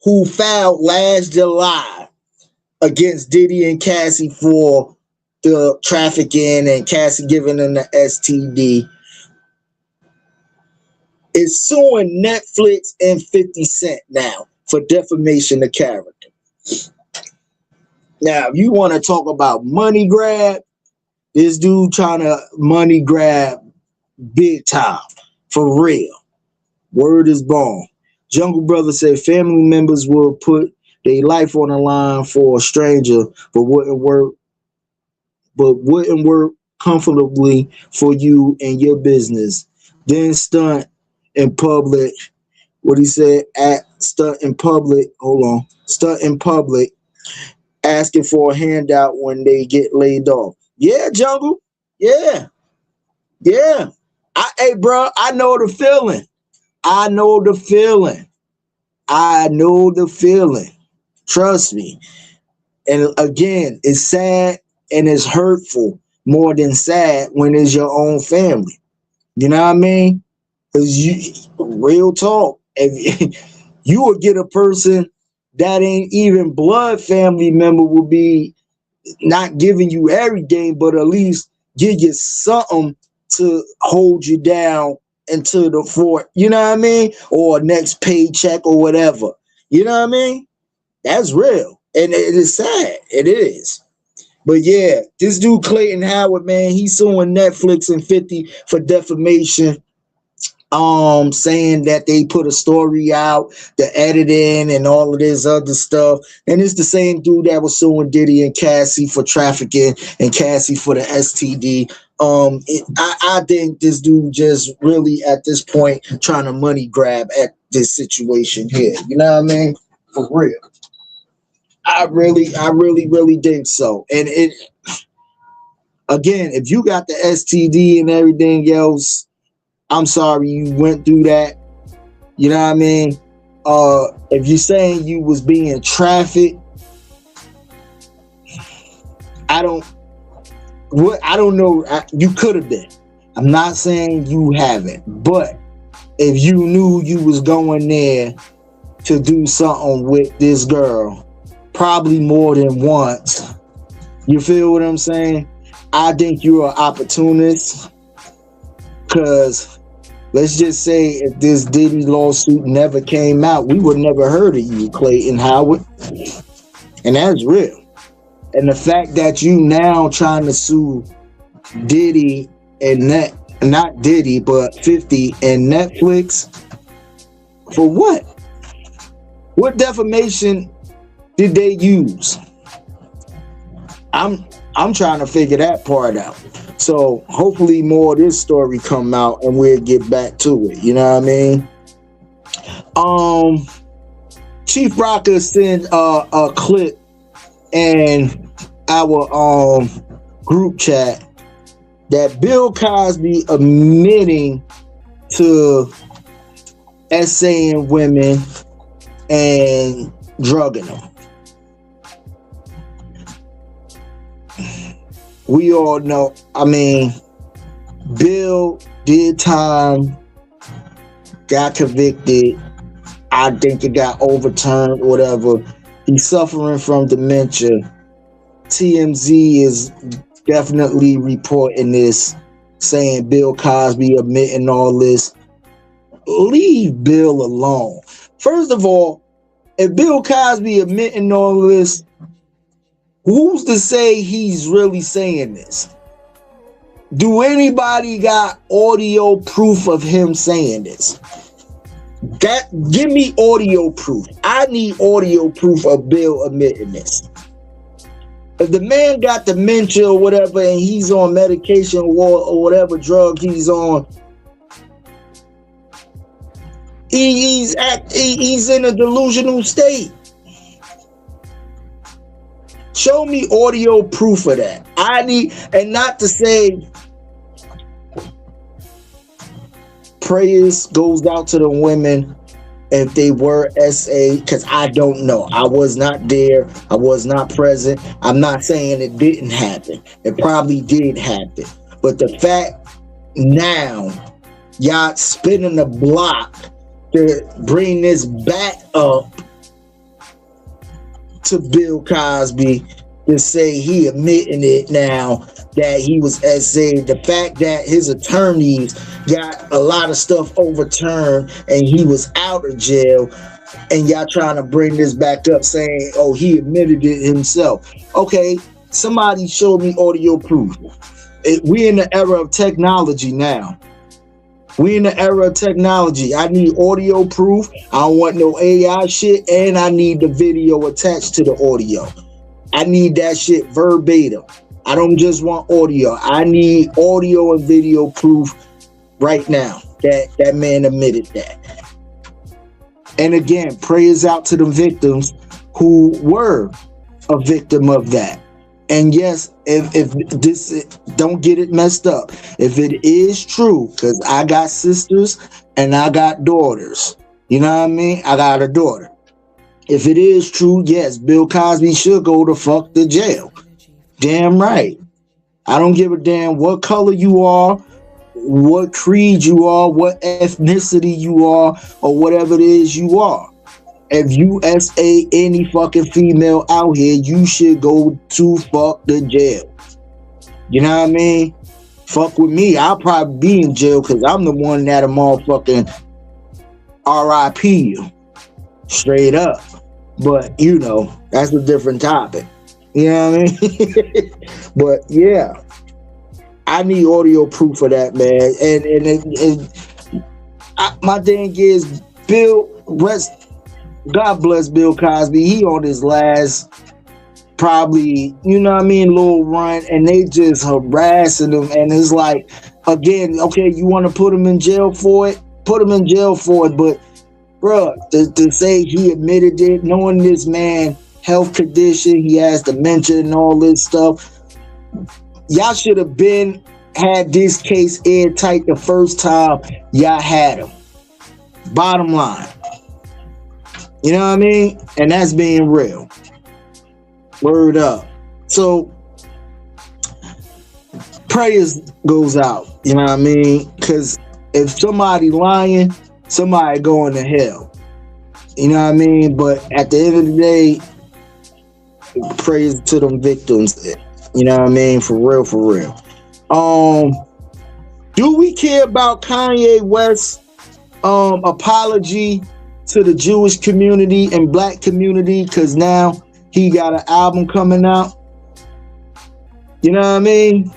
S5: who filed last July against Diddy and Cassie for the trafficking and Cassie giving them the STD is suing Netflix and 50 Cent now for defamation of character. Now, if you want to talk about money grab, this dude trying to money grab big time, for real. Word is born. Jungle Brother said family members will put their life on the line for a stranger, but wouldn't work comfortably for you and your business. Then stunt in public. What he said, stunt in public, asking for a handout when they get laid off. Yeah, Jungle. Yeah. Hey, bro, I know the feeling. Trust me. And again, it's sad and it's hurtful more than sad when it's your own family. You know what I mean? Because real talk, if you would get a person that ain't even blood family member, will be not giving you everything, but at least give you something to hold you down until the fort, you know what I mean? Or next paycheck or whatever. You know what I mean? That's real. And it is sad. It is. But yeah, this dude Clayton Howard, man, he's suing Netflix and 50 for defamation. Saying that they put a story out, the editing and all of this other stuff. And it's the same dude that was suing Diddy and Cassie for trafficking and Cassie for the STD. I think this dude just really at this point trying to money grab at this situation here. You know what I mean? For real. I really think so. And again, if you got the STD and everything else, I'm sorry you went through that. You know what I mean? If you're saying you was being trafficked, I don't know. You could have been. I'm not saying you haven't, but if you knew you was going there to do something with this girl, probably more than once, you feel what I'm saying? I think you're an opportunist, because let's just say if this Diddy lawsuit never came out, we would never heard of you, Clayton Howard. And that's real. And the fact that you now trying to sue Diddy and not Diddy, but 50 and Netflix, for what? What defamation did they use? I'm trying to figure that part out. So hopefully more of this story come out and we'll get back to it. You know what I mean? Chief Rocker sent a clip in our group chat that Bill Cosby admitting to essaying women and drugging them. We all know, I mean, Bill did time, got convicted. I think it got overturned, whatever. He's suffering from dementia. TMZ is definitely reporting this, saying Bill Cosby admitting all this. Leave Bill alone. First of all, if Bill Cosby admitting all this, who's to say he's really saying this? Do anybody got audio proof of him saying this? Give me audio proof. I need audio proof of Bill admitting this. If the man got dementia or whatever and he's on medication or whatever drug he's on, he's in a delusional state. Show me audio proof of that. I need, and not to say prayers goes out to the women if they were SA, because I don't know. I was not there. I was not present. I'm not saying it didn't happen. It probably did happen. But the fact now, y'all spinning the block to bring this back up to Bill Cosby, to say he admitting it now that he was SA. The fact that his attorneys got a lot of stuff overturned and he was out of jail, and y'all trying to bring this back up saying, oh, he admitted it himself. Okay, somebody showed me audio proof. We in the era of technology now. We in the era of technology. I need audio proof. I don't want no AI shit, and I need the video attached to the audio. I need that shit verbatim. I don't just want audio. I need audio and video proof right now that that man admitted that. And again, prayers out to the victims who were a victim of that. And yes, if this, don't get it messed up. If it is true, because I got sisters and I got daughters, you know what I mean? I got a daughter. If it is true, yes, Bill Cosby should go to fuck the jail. Damn right. I don't give a damn what color you are, what creed you are, what ethnicity you are, or whatever it is you are. If you SA any fucking female out here, you should go to fuck the jail. You know what I mean? Fuck with me. I'll probably be in jail because I'm the one that'll motherfucking RIP you. Straight up. But, you know, that's a different topic. You know what I mean? But, yeah. I need audio proof of that, man. And my thing is, God bless Bill Cosby. He on his last, probably, you know what I mean, little run, and they just harassing him. And it's like, again, okay, you want to put him in jail for it? Put him in jail for it. But, bruh, to say he admitted it, knowing this man health condition, he has dementia and all this stuff, Y'all should have had this case airtight the first time y'all had him. Bottom line. You know what I mean? And that's being real. Word up. So prayers goes out. You know what I mean? Because if somebody lying, somebody going to hell. You know what I mean? But at the end of the day, prayers to them victims. You know what I mean? For real, for real. Do we care about Kanye West's apology to the Jewish community and black community? Because now he got an album coming out. You know what I mean?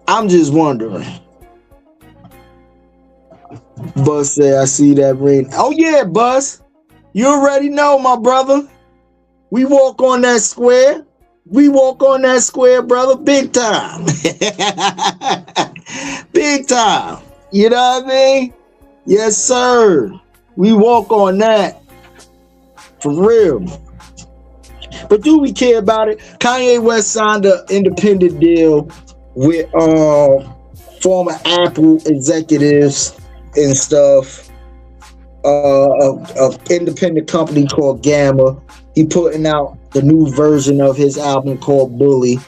S5: I'm just wondering. Buzz said, I see that ring. Oh yeah, Buzz. You already know, my brother. We walk on that square. We walk on that square, brother. Big time. Big time. You know what I mean? Yes, sir. We walk on that. For real. But do we care about it? Kanye West signed an independent deal with former Apple executives and stuff. An independent company called Gamma. He putting out the new version of his album called Bully.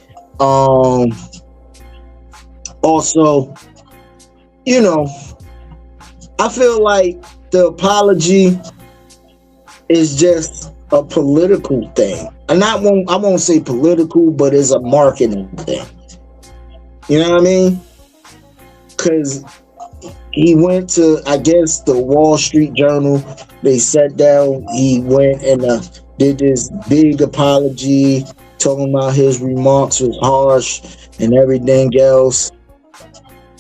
S5: Also, you know, I feel like the apology is just a political thing. And I won't say political, but it's a marketing thing. You know what I mean? Because he went to, I guess, the Wall Street Journal. They sat down. He went and did this big apology, talking about his remarks was harsh and everything else.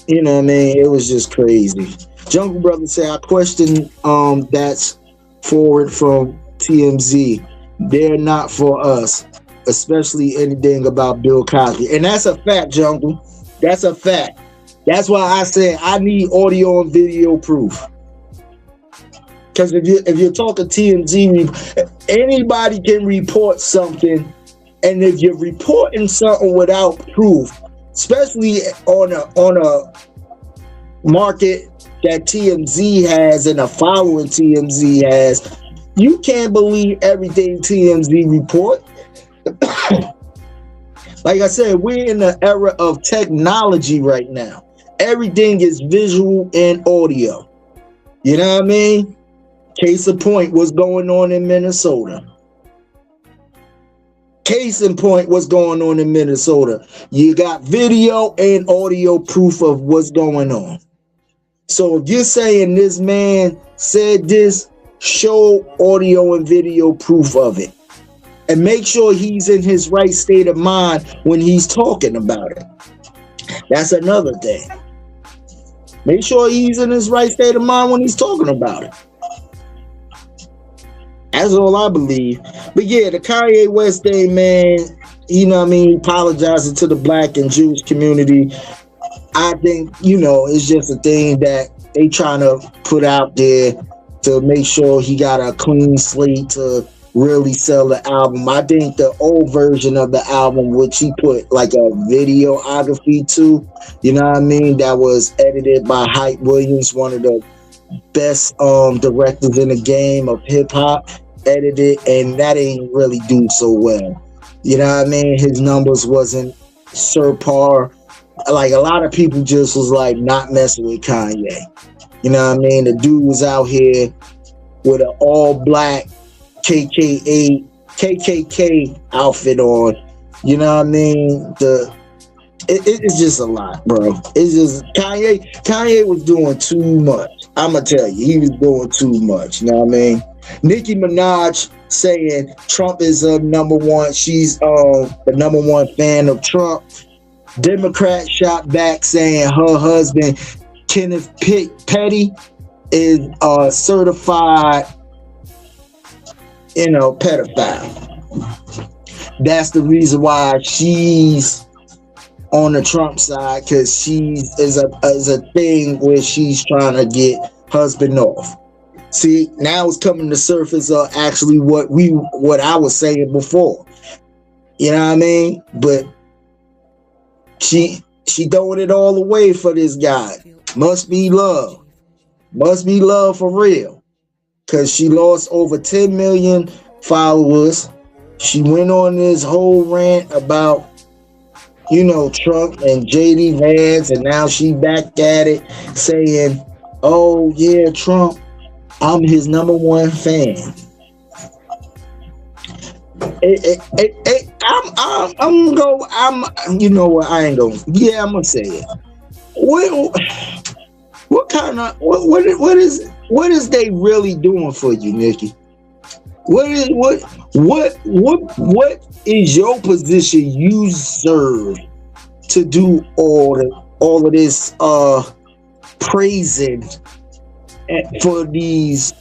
S5: You know what I mean? It was just crazy. Jungle Brother said, I question that's forward from TMZ. They're not for us, especially anything about Bill Cosby. And that's a fact, Jungle. That's a fact. That's why I said I need audio and video proof. Because if you're talking TMZ, anybody can report something, and if you're reporting something without proof, especially on a market that TMZ has and a following TMZ has, you can't believe everything TMZ report. Like I said, we're in the era of technology right now. Everything is visual and audio. You know what I mean? Case in point, what's going on in Minnesota. Case in point, what's going on in Minnesota. You got video and audio proof of what's going on. So if you're saying this man said this, show audio and video proof of it. And make sure he's in his right state of mind when he's talking about it. That's another thing. Make sure he's in his right state of mind when he's talking about it. That's all I believe. But yeah, the Kanye West thing, man, you know what I mean, apologizing to the black and Jewish community. I think, you know, it's just a thing that they trying to put out there to make sure he got a clean slate to really sell the album. I think the old version of the album, which he put like a videography to, you know what I mean, that was edited by Hype Williams, one of the best directors in the game of hip-hop, edited, and that ain't really do so well. You know what I mean? His numbers wasn't subpar. Like, a lot of people just was like not messing with Kanye. You know what I mean? The dude was out here with an all-black KKK outfit on. You know what I mean? It's just a lot, bro. It's just Kanye was doing too much. I'ma tell you, he was doing too much. You know what I mean? Nicki Minaj saying Trump is number one. She's the number one fan of Trump. Democrat shot back saying her husband Kenneth Petty is certified, you know, pedophile. That's the reason why she's on the Trump side, because she's is a thing where she's trying to get husband off. See, now it's coming to surface of actually what I was saying before. You know what I mean? But she throwing it all away for this guy. Must be love. Must be love for real. Because she lost over 10 million followers. She went on this whole rant about, you know, Trump and JD Vance, and now she back at it saying, oh yeah, Trump, I'm his #1 fan. You know what, I ain't gonna, yeah, I'm gonna say it. What kind of, what is they really doing for you, Nikki? What is your position you serve to do all of this praising for these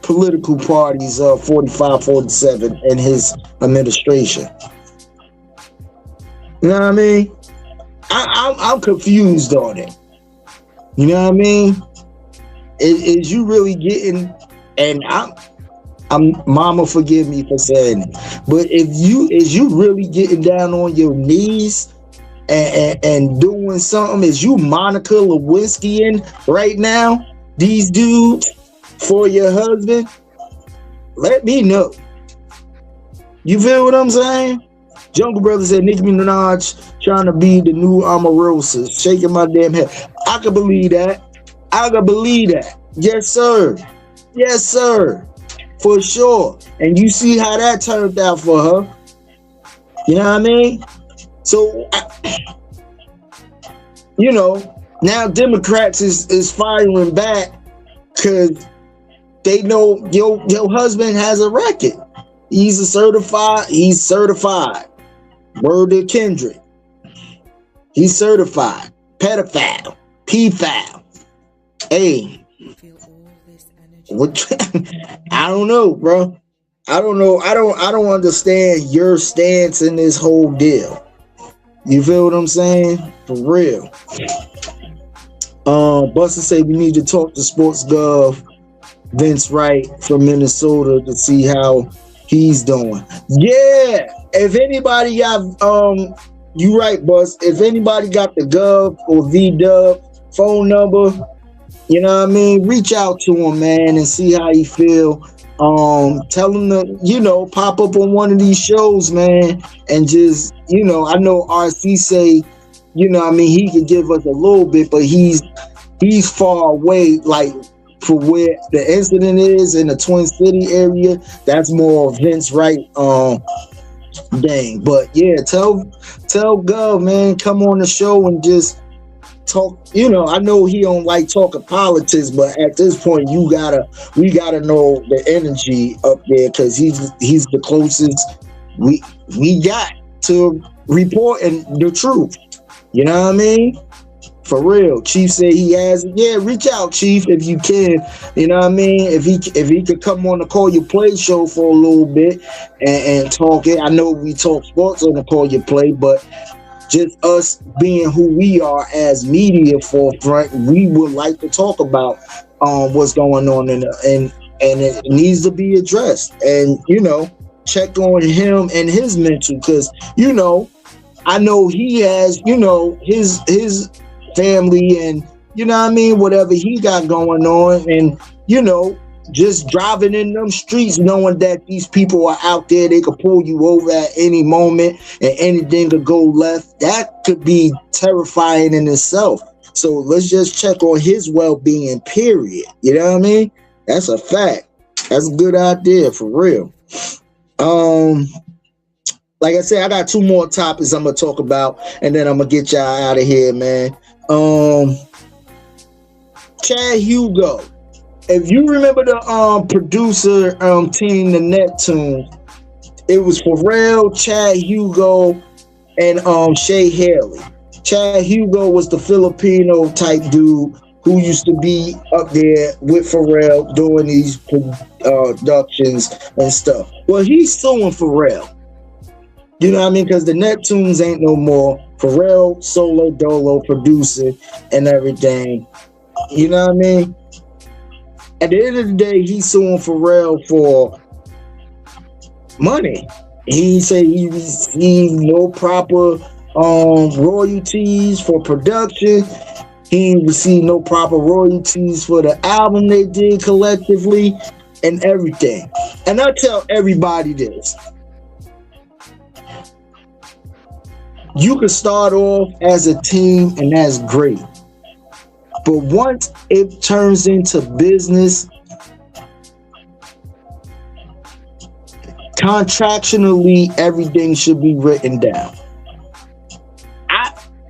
S5: political parties of 45, 47 and his administration? You know what I mean? I'm confused on it. You know what I mean? Is you really getting, and I'm mama, forgive me for saying it, but is you really getting down on your knees and doing something? Is you Monica Lewinsky-ing right now these dudes for your husband? Let me know. You feel what I'm saying? Jungle Brother said Nicki Minaj trying to be the new Omarosa, shaking my damn head. I can believe that. I can believe that. Yes, sir. Yes, sir. For sure. And you see how that turned out for her. You know what I mean? So, you know, now Democrats is firing back because they know your husband has a record. He's certified. Word to Kendrick. He's certified. Pedophile. P-file. Hey. What? I don't know, bro. I don't know. I don't understand your stance in this whole deal. You feel what I'm saying? For real. Buster say we need to talk to Sports Gov Vince Wright from Minnesota to see how he's doing. Yeah. If anybody got you right, Bus. If anybody got the Gov or VDub phone number, you know what I mean, reach out to him, man, and see how he feel. Tell him to, you know, pop up on one of these shows, man, and just, you know, I know RC say, you know what I mean, he could give us a little bit, but he's far away, like for where the incident is in the Twin City area. That's more Vince Wright dang. But yeah, tell Gov, man, come on the show and just talk. You know, I know he don't like talking politics, but at this point we gotta know the energy up there, because he's the closest we got to reporting the truth. You know what I mean? For real. Chief said he has it. Yeah, reach out, Chief, if you can. You know what I mean? If he could come on the Call Your Play show for a little bit and talk it. I know we talk sports on the Call Your Play, but just us being who we are as media forefront, we would like to talk about what's going on and it needs to be addressed. And, you know, check on him and his mental, because, you know, I know he has, you know, his family and, you know what I mean, whatever he got going on, and, you know, just driving in them streets knowing that these people are out there, they could pull you over at any moment and anything could go left. That could be terrifying in itself. So let's just check on his well-being, period. You know what I mean? That's a fact. That's a good idea, for real. Like I said, I got two more topics I'm gonna talk about, and then I'm gonna get y'all out of here, man. Chad Hugo. If you remember the producer team, the Neptune, it was Pharrell, Chad Hugo, and Shay Haley. Chad Hugo was the Filipino type dude who used to be up there with Pharrell doing these productions and stuff. Well, he's suing Pharrell. You know what I mean? Because the Neptunes ain't no more. Pharrell solo dolo producing and everything. You know what I mean? At the end of the day, he's suing Pharrell for money. He said he received no proper royalties for production. He received no proper royalties for the album they did collectively and everything. And I tell everybody this. You can start off as a team and that's great. But once it turns into business, contractually, everything should be written down.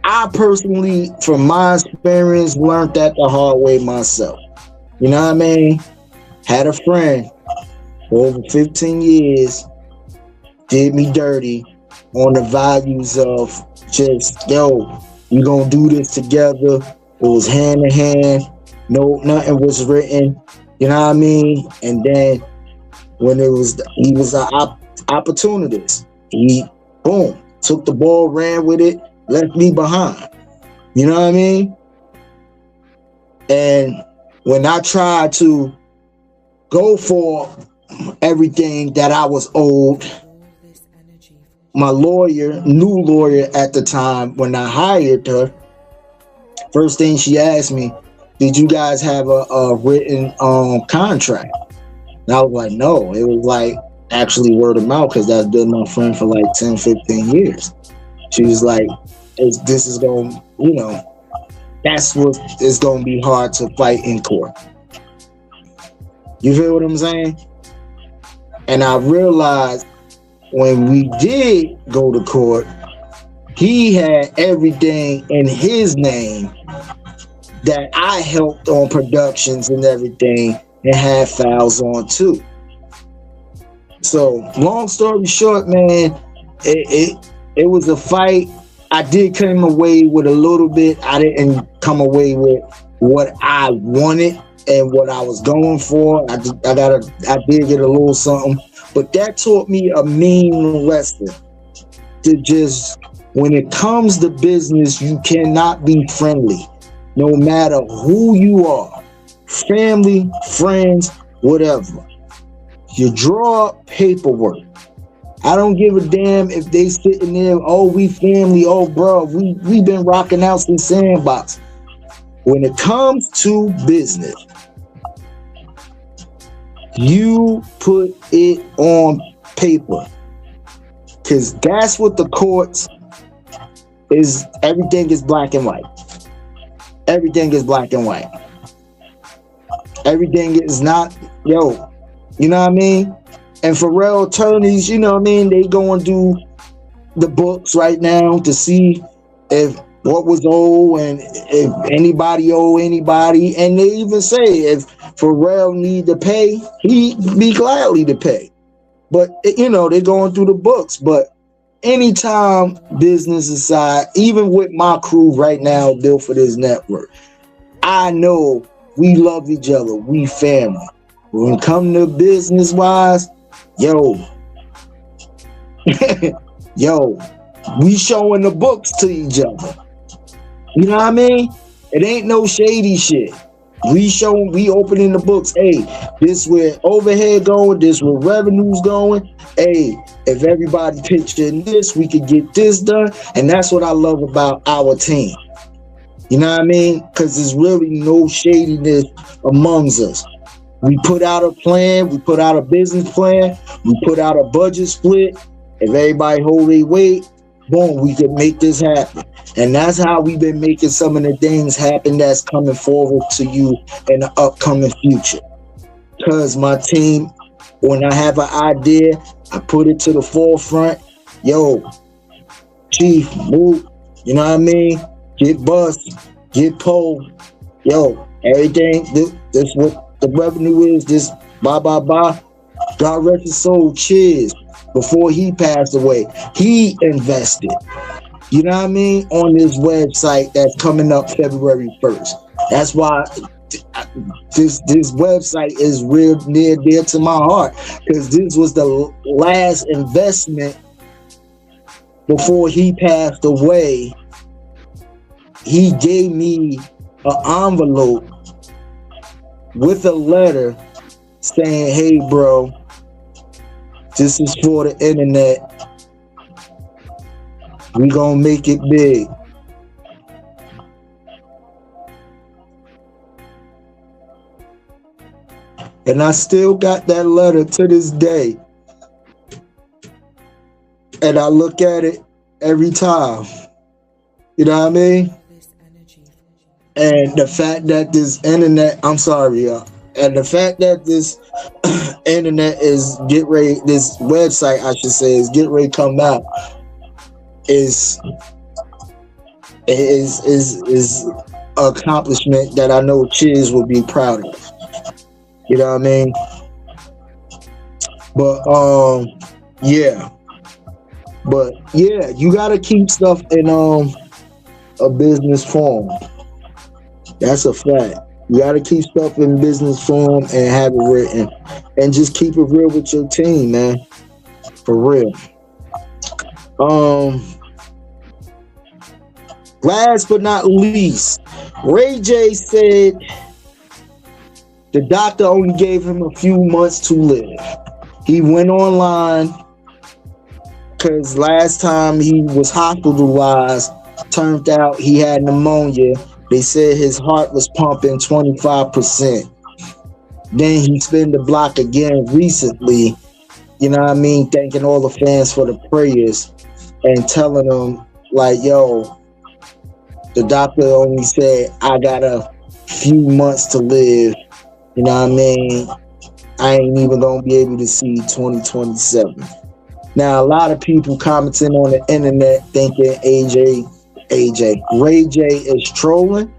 S5: I personally, from my experience, learned that the hard way myself. You know what I mean? Had a friend for over 15 years, did me dirty on the values of just, yo, we gonna do this together. It was hand in hand. No, nothing was written. You know what I mean? And then when he was an opportunist. He, boom, took the ball, ran with it, left me behind. You know what I mean? And when I tried to go for everything that I was owed, my new lawyer at the time, when I hired her, first thing she asked me, did you guys have a written contract? And I was like, no. It was like actually word of mouth because that's been my friend for like 10, 15 years. She was like, this is going to, you know, that's what is going to be hard to fight in court. You feel what I'm saying? And I realized when we did go to court, he had everything in his name that I helped on productions and everything and had files on too. So long story short, man, it was a fight. I did come away with a little bit. I didn't come away with what I wanted and what I was going for. I did get a little something, but that taught me a mean lesson to just, when it comes to business, you cannot be friendly, no matter who you are, family, friends, whatever. You draw up paperwork. I don't give a damn if they sitting there, oh, we family, oh, bro, we been rocking out since Sandbox. When it comes to business, you put it on paper, because that's what the courts is. Everything is black and white. Everything is black and white. Everything is not, yo, you know what I mean? And for real attorneys, you know what I mean, they go and do the books right now to see if what was owed and if anybody owe anybody. And they even say if Pharrell need to pay, he'd be gladly to pay. But, you know, they're going through the books. But anytime business aside, even with my crew right now built for this network, I know we love each other. We family. When it comes to business wise, yo, we showing the books to each other. You know what I mean? It ain't no shady shit. We opening the books. Hey, this where overhead going, this where revenue's going. Hey, if everybody pitching this, we could get this done. And that's what I love about our team. You know what I mean? Because there's really no shadiness amongst us. We put out a plan, we put out a business plan, we put out a budget split. If everybody hold their weight, boom, we could make this happen. And that's how we've been making some of the things happen that's coming forward to you in the upcoming future. Because my team, when I have an idea, I put it to the forefront. Yo, Chief, move, you know what I mean? Get bust, get pole. Yo, everything, this what the revenue is, this blah, blah, blah. God rest his soul, Chiz, before he passed away, he invested, you know what I mean, on this website that's coming up February 1st. That's why this website is real near dear to my heart, because this was the last investment before he passed away. He gave me an envelope with a letter saying, hey, bro, This is for the internet. We gonna make it big. And I still got that letter to this day. And I look at it every time. You know what I mean? And the fact that this internet, I'm sorry, y'all. And the fact that this internet is get ready, this website, I should say, is get ready to come out is accomplishment that I know Chiz will be proud of. You know what I mean? But yeah. But yeah, you gotta keep stuff in a business form. That's a fact. You gotta keep stuff in business form and have it written, and just keep it real with your team, man. For real. Last but not least, Ray J said the doctor only gave him a few months to live. He went online because last time he was hospitalized, turned out he had pneumonia. They said his heart was pumping 25%. Then he spun the block again recently, you know what I mean, thanking all the fans for the prayers and telling them, like, yo, the doctor only said, I got a few months to live. You know what I mean? I ain't even gonna be able to see 2027. Now, a lot of people commenting on the internet thinking Ray J is trolling.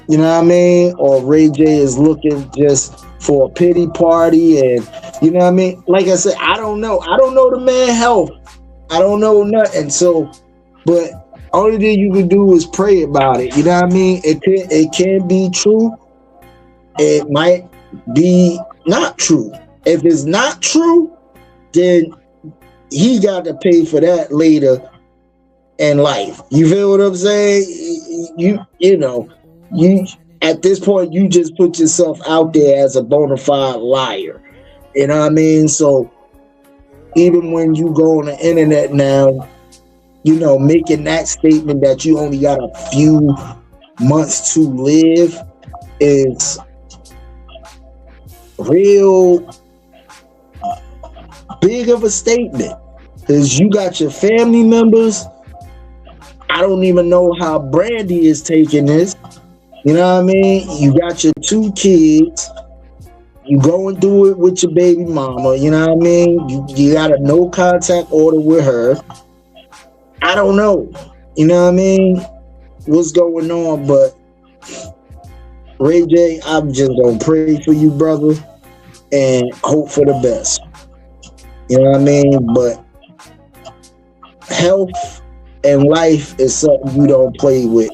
S5: You know what I mean? Or Ray J is looking just for a pity party, and you know what I mean? Like I said, I don't know. I don't know the man's health. I don't know nothing. So, but only thing you can do is pray about it. You know what I mean? It can be true. It might be not true. If it's not true, then he got to pay for that later in life. You feel what I'm saying? You know, you at this point you just put yourself out there as a bona fide liar. You know what I mean? So even when you go on the internet now, you know, making that statement that you only got a few months to live is real big of a statement, because you got your family members. I don't even know how Brandy is taking this. You know what I mean? You got your 2 kids. You go and do it with your baby mama. You know what I mean? You got a no contact order with her. I don't know. You know what I mean? What's going on? But Ray J, I'm just gonna pray for you, brother, and hope for the best. You know what I mean? But health and life is something you don't play with.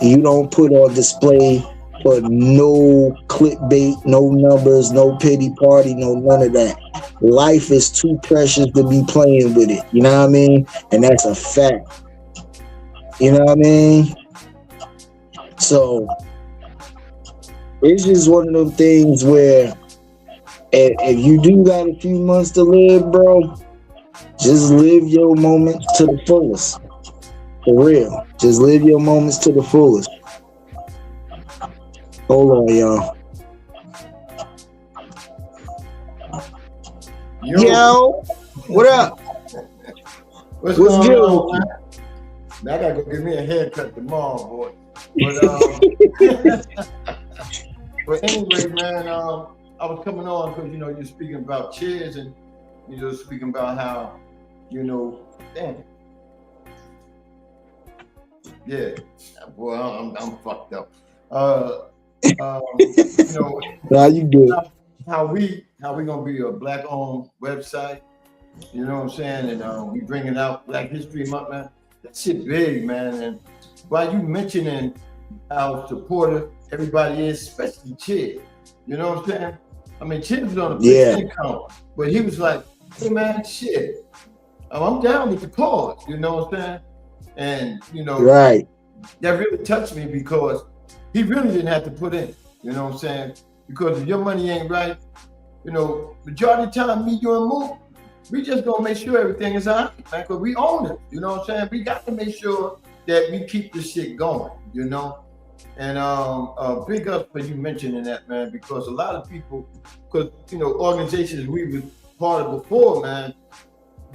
S5: You don't put on display for no clickbait, no numbers, no pity party, no none of that. Life is too precious to be playing with it. You know what I mean? And that's a fact. You know what I mean? So it's just one of them things where if you do got a few months to live, bro, just live your moments to the fullest. For real. Just live your moments to the fullest. Hold on, y'all. Yo, what up?
S9: What's
S5: good?
S9: going on, man? Now I gotta go get me a haircut tomorrow, boy. But anyway, man, I was coming on because you're speaking about Chiz, and you're speaking about how damn. Yeah, boy, I'm fucked up.
S5: Nah, you good.
S9: How we gonna be a black-owned website? You know what I'm saying? And we bringing out Black History Month, man. That shit big, man. And while you mentioning how supportive everybody is, especially Chiz, you know what I'm saying? I mean, Chiz was on a big income, but he was like, "Hey, man, shit, I'm down with the cause." You know what I'm saying? And
S5: right.
S9: That really touched me because he really didn't have to put in. You know what I'm saying? Because if your money ain't right, you know, majority of the time, me, you, and Mook, we just gonna make sure everything is all right, man, because we own it. You know what I'm saying? We got to make sure that we keep this shit going, you know? And big up for you mentioning that, man, because a lot of people, because, you know, organizations we were part of before, man,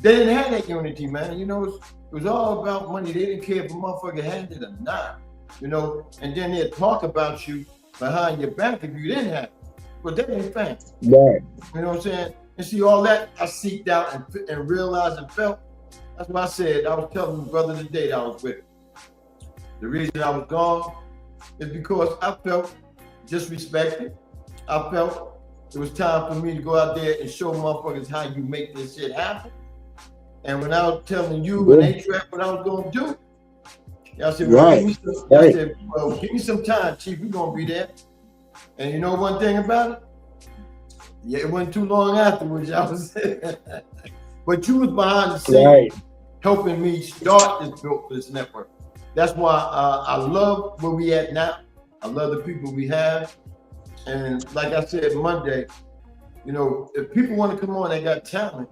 S9: they didn't have that unity, man. You know, it was all about money. They didn't care if a motherfucker had it or not, you know? And then they'd talk about you behind your back if you didn't have it. But that ain't fun.
S5: Right.
S9: You know what I'm saying? And see, all that I seeked out and realized and felt. That's what I said. I was telling my brother today that I was with. The reason I was gone is because I felt disrespected. I felt it was time for me to go out there and show motherfuckers how you make this shit happen. And when I was telling you and A-Trap what I was going to do, I said, well, give me some time, Chief. We're going to be there. And you know one thing about it? Yeah, it wasn't too long afterwards. I was, but you was behind the scenes helping me start this Built for This network. That's why I love where we at now. I love the people we have. And like I said Monday, you know, if people want to come on, they got talent.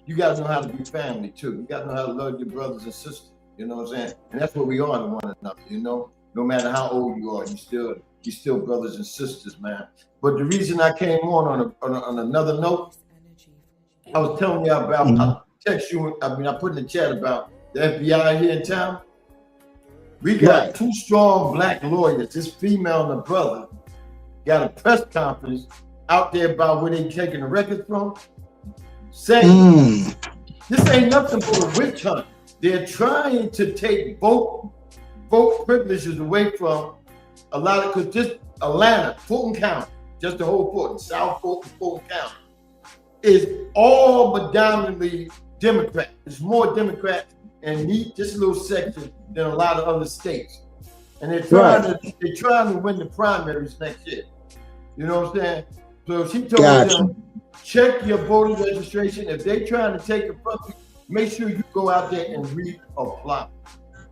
S9: You got to know how to be family too. You got to know how to love your brothers and sisters. You know what I'm saying? And that's what we are to one another. You know, no matter how old you are, you still brothers and sisters, man. But the reason I came on another note, I was telling you about. I text you. I put in the chat about the FBI here in town. We got two strong black lawyers. This female and a brother got a press conference out there about where they taking the records from, saying this ain't nothing but a witch hunt. They're trying to take vote privileges away from a lot of, because just Atlanta, Fulton County, just the whole Fulton, South Fulton, Fulton County, is all predominantly Democrat. It's more Democrat and this little section than a lot of other states. And they're trying to win the primaries next year. You know what I'm saying? So she told them, check your voter registration. If they're trying to take it from you, make sure you go out there and reapply.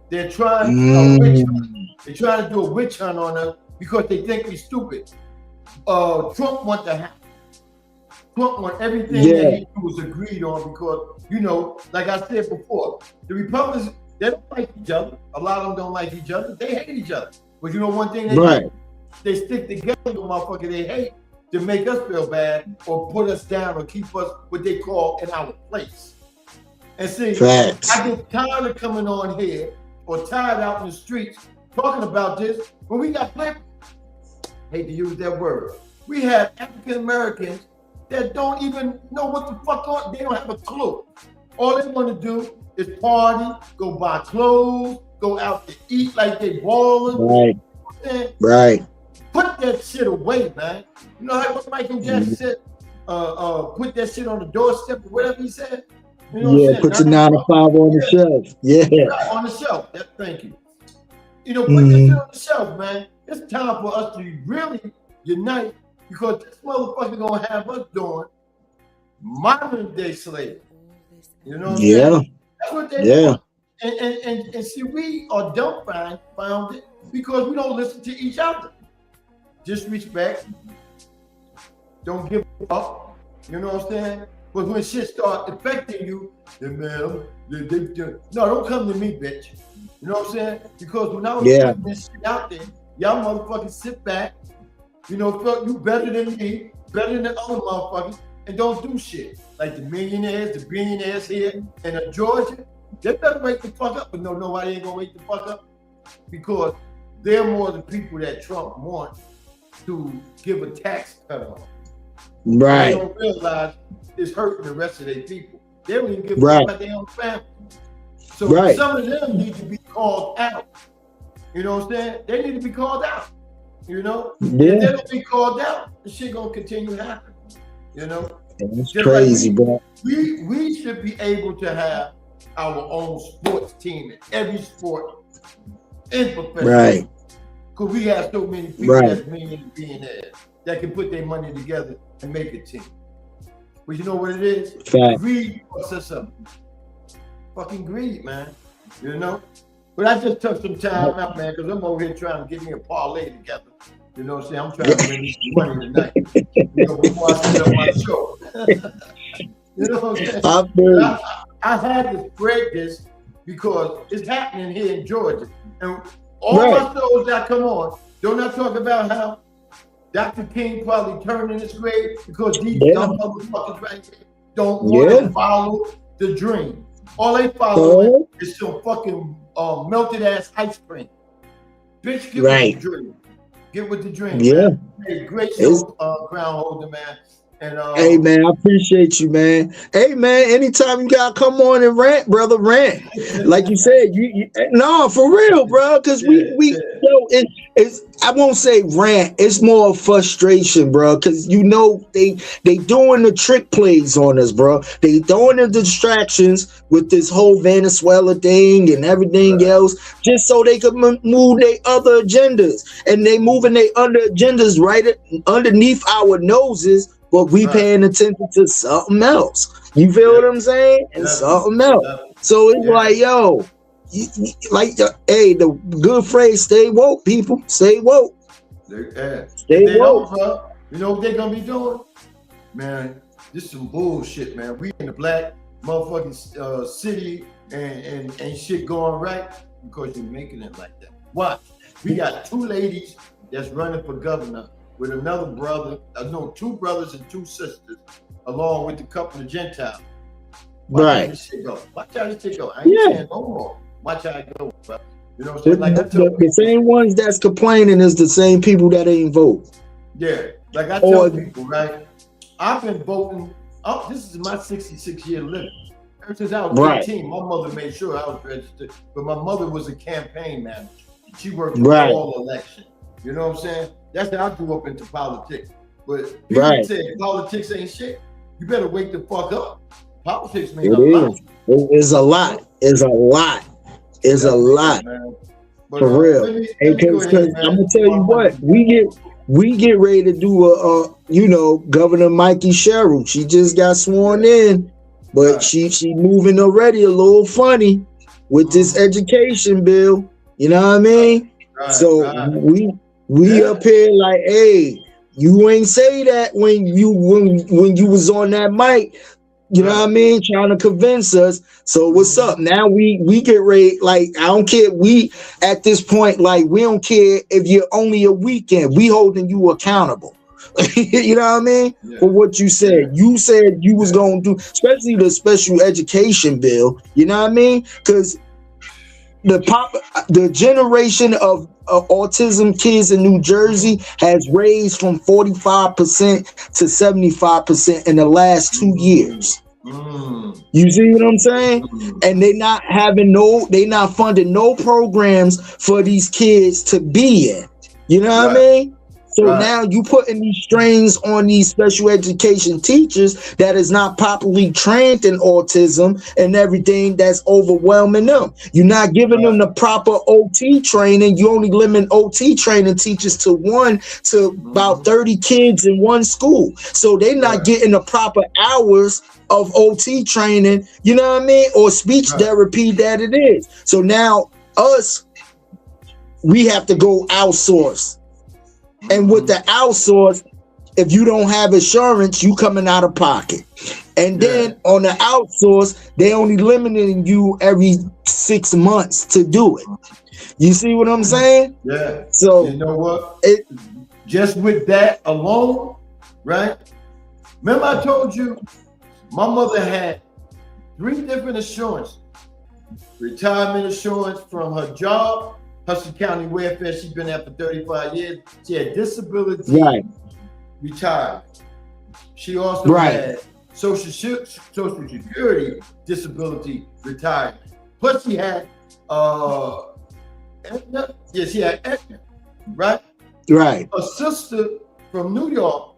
S9: They're trying to do a witch hunt on us because they think we're stupid. Trump wants to happen. Trump wants everything that he was agreed on because, you know, like I said before, the Republicans, they don't like each other. A lot of them don't like each other. They hate each other. But you know one thing they do? They stick together with motherfucker they hate to make us feel bad or put us down or keep us what they call in our place. And see, I get tired of coming on here or tired out in the streets talking about this when we got black, hate to use that word, we have African Americans that don't even know what the fuck on, they don't have a clue. All they want to do is party, go buy clothes, go out to eat like they balling. Put that shit away, man. You know what Michael Jackson said? Put that shit on the doorstep or whatever he said. You know
S5: put your 9 to 5 on the shelf.
S9: On the shelf. Thank you. You know, put this shit on the shelf, man. It's time for us to really unite because this motherfucker gonna have us doing modern day slavery. You know what I'm saying? That's what they do. And see, we are dumbfounded because we don't listen to each other. Disrespect. Don't give up. You know what I'm saying? But when shit start affecting you, no, don't come to me, bitch. You know what I'm saying? Because when I was putting this shit out there, y'all motherfuckers sit back, you know, felt you better than me, better than other motherfuckers, and don't do shit. Like the millionaires, the billionaires here in Georgia, they better wake the fuck up. But no, nobody ain't gonna wake the fuck up because they're more the people that Trump wants to give a tax cut on. They don't realize it's hurting the rest of their people. They don't even give a fuck about their own family. So some of them need to be called out. You know what I'm saying? They need to be called out. You know? If they don't be called out, the shit gonna continue to happen. You know?
S5: It's crazy, bro.
S9: We should be able to have our own sports team in every sport in professional. Because we have so many people that's millionaires that can put their money together and make a team. But you know what it is? Greed fucks up. Fucking greed, man. You know? But I just took some time out, man, because I'm over here trying to get me a parlay together. You know what I'm saying? I'm trying to make some money tonight. You know, before I set up my show. You know what I'm saying? I had to spread this because it's happening here in Georgia. And all my shows that come on, don't I talk about how Dr. King probably turned in his grave because these dumb motherfuckers right here don't want to follow the dream. All they follow is some fucking melted ass ice cream. Bitch, get with the dream. Get with the dream, man. Hey, great show, Crown Holder, man. And,
S5: hey man, I appreciate you, man. Hey man, anytime you gotta come on and rant, brother, rant. Like you said, you no, for real, bro. Because it's I won't say rant. It's more frustration, bro. Because you know they doing the trick plays on us, bro. They throwing the distractions with this whole Venezuela thing and everything else, just so they could move their other agendas, and they moving their other agendas right underneath our noses. But we paying attention to something else. You feel what I'm saying? And something else. So it's like, yo, hey, the good phrase, stay woke, people. Stay woke.
S9: Stay woke. You know what they're gonna be doing? Man, this is some bullshit, man. We in the black motherfucking city and ain't shit going right because you're making it like that. Watch. We got 2 ladies that's running for governor with another brother, two brothers and 2 sisters, along with a couple of Gentiles. Watch how this shit go. Watch how this shit go. I ain't saying no more. Watch how it go, bro. You know what I'm saying? Like
S5: the same ones that's complaining is the same people that ain't vote.
S9: Yeah, like I tell people, right? I've been voting. This is my 66-year living. Ever since I was 18, my mother made sure I was registered. But my mother was a campaign manager. She worked all election. You know what I'm saying? That's how I grew up into politics. But people say politics ain't shit. You better wake the fuck up. Politics mean a lot.
S5: It's a lot. It's a lot. It's a lot. But, for real. Because I'm gonna tell you what, we get ready to do Governor Mikey Sherrill. She just got sworn in, but she moving already a little funny with this education bill. You know what I mean? We up here like, hey, you ain't say that when you was on that mic. You know what I mean? Trying to convince us. So what's up? Now we get ready. Like, I don't care. We at this point, like, we don't care if you're only a weekend. We holding you accountable. You know what I mean? For what you said. You said you was gonna do, especially the special education bill. You know what I mean? Because the generation of autism kids in New Jersey has raised from 45% to 75% in the last 2 years. You see what I'm saying? And they not funding no programs for these kids to be in. You know what I mean? So now you putting these strains on these special education teachers that is not properly trained in autism and everything, that's overwhelming them. You're not giving them the proper OT training. You only limit OT training teachers to about 30 kids in one school. So they're not getting the proper hours of OT training, you know what I mean? Or speech therapy that it is. So now we have to go outsource. And with the outsource, if you don't have insurance, you coming out of pocket. And then on the outsource, they only limiting you every 6 months to do it. You see what I'm saying?
S9: Yeah.
S5: So
S9: you know what? Just with that alone, right? Remember I told you my mother had 3 different insurances. Retirement insurance from her job, Hudson County Welfare, she's been there for 35 years. She had disability retirement. She also had Social Security disability retirement. Plus she had Aetna. Yeah, she had Aetna, right?
S5: Right.
S9: A sister from New York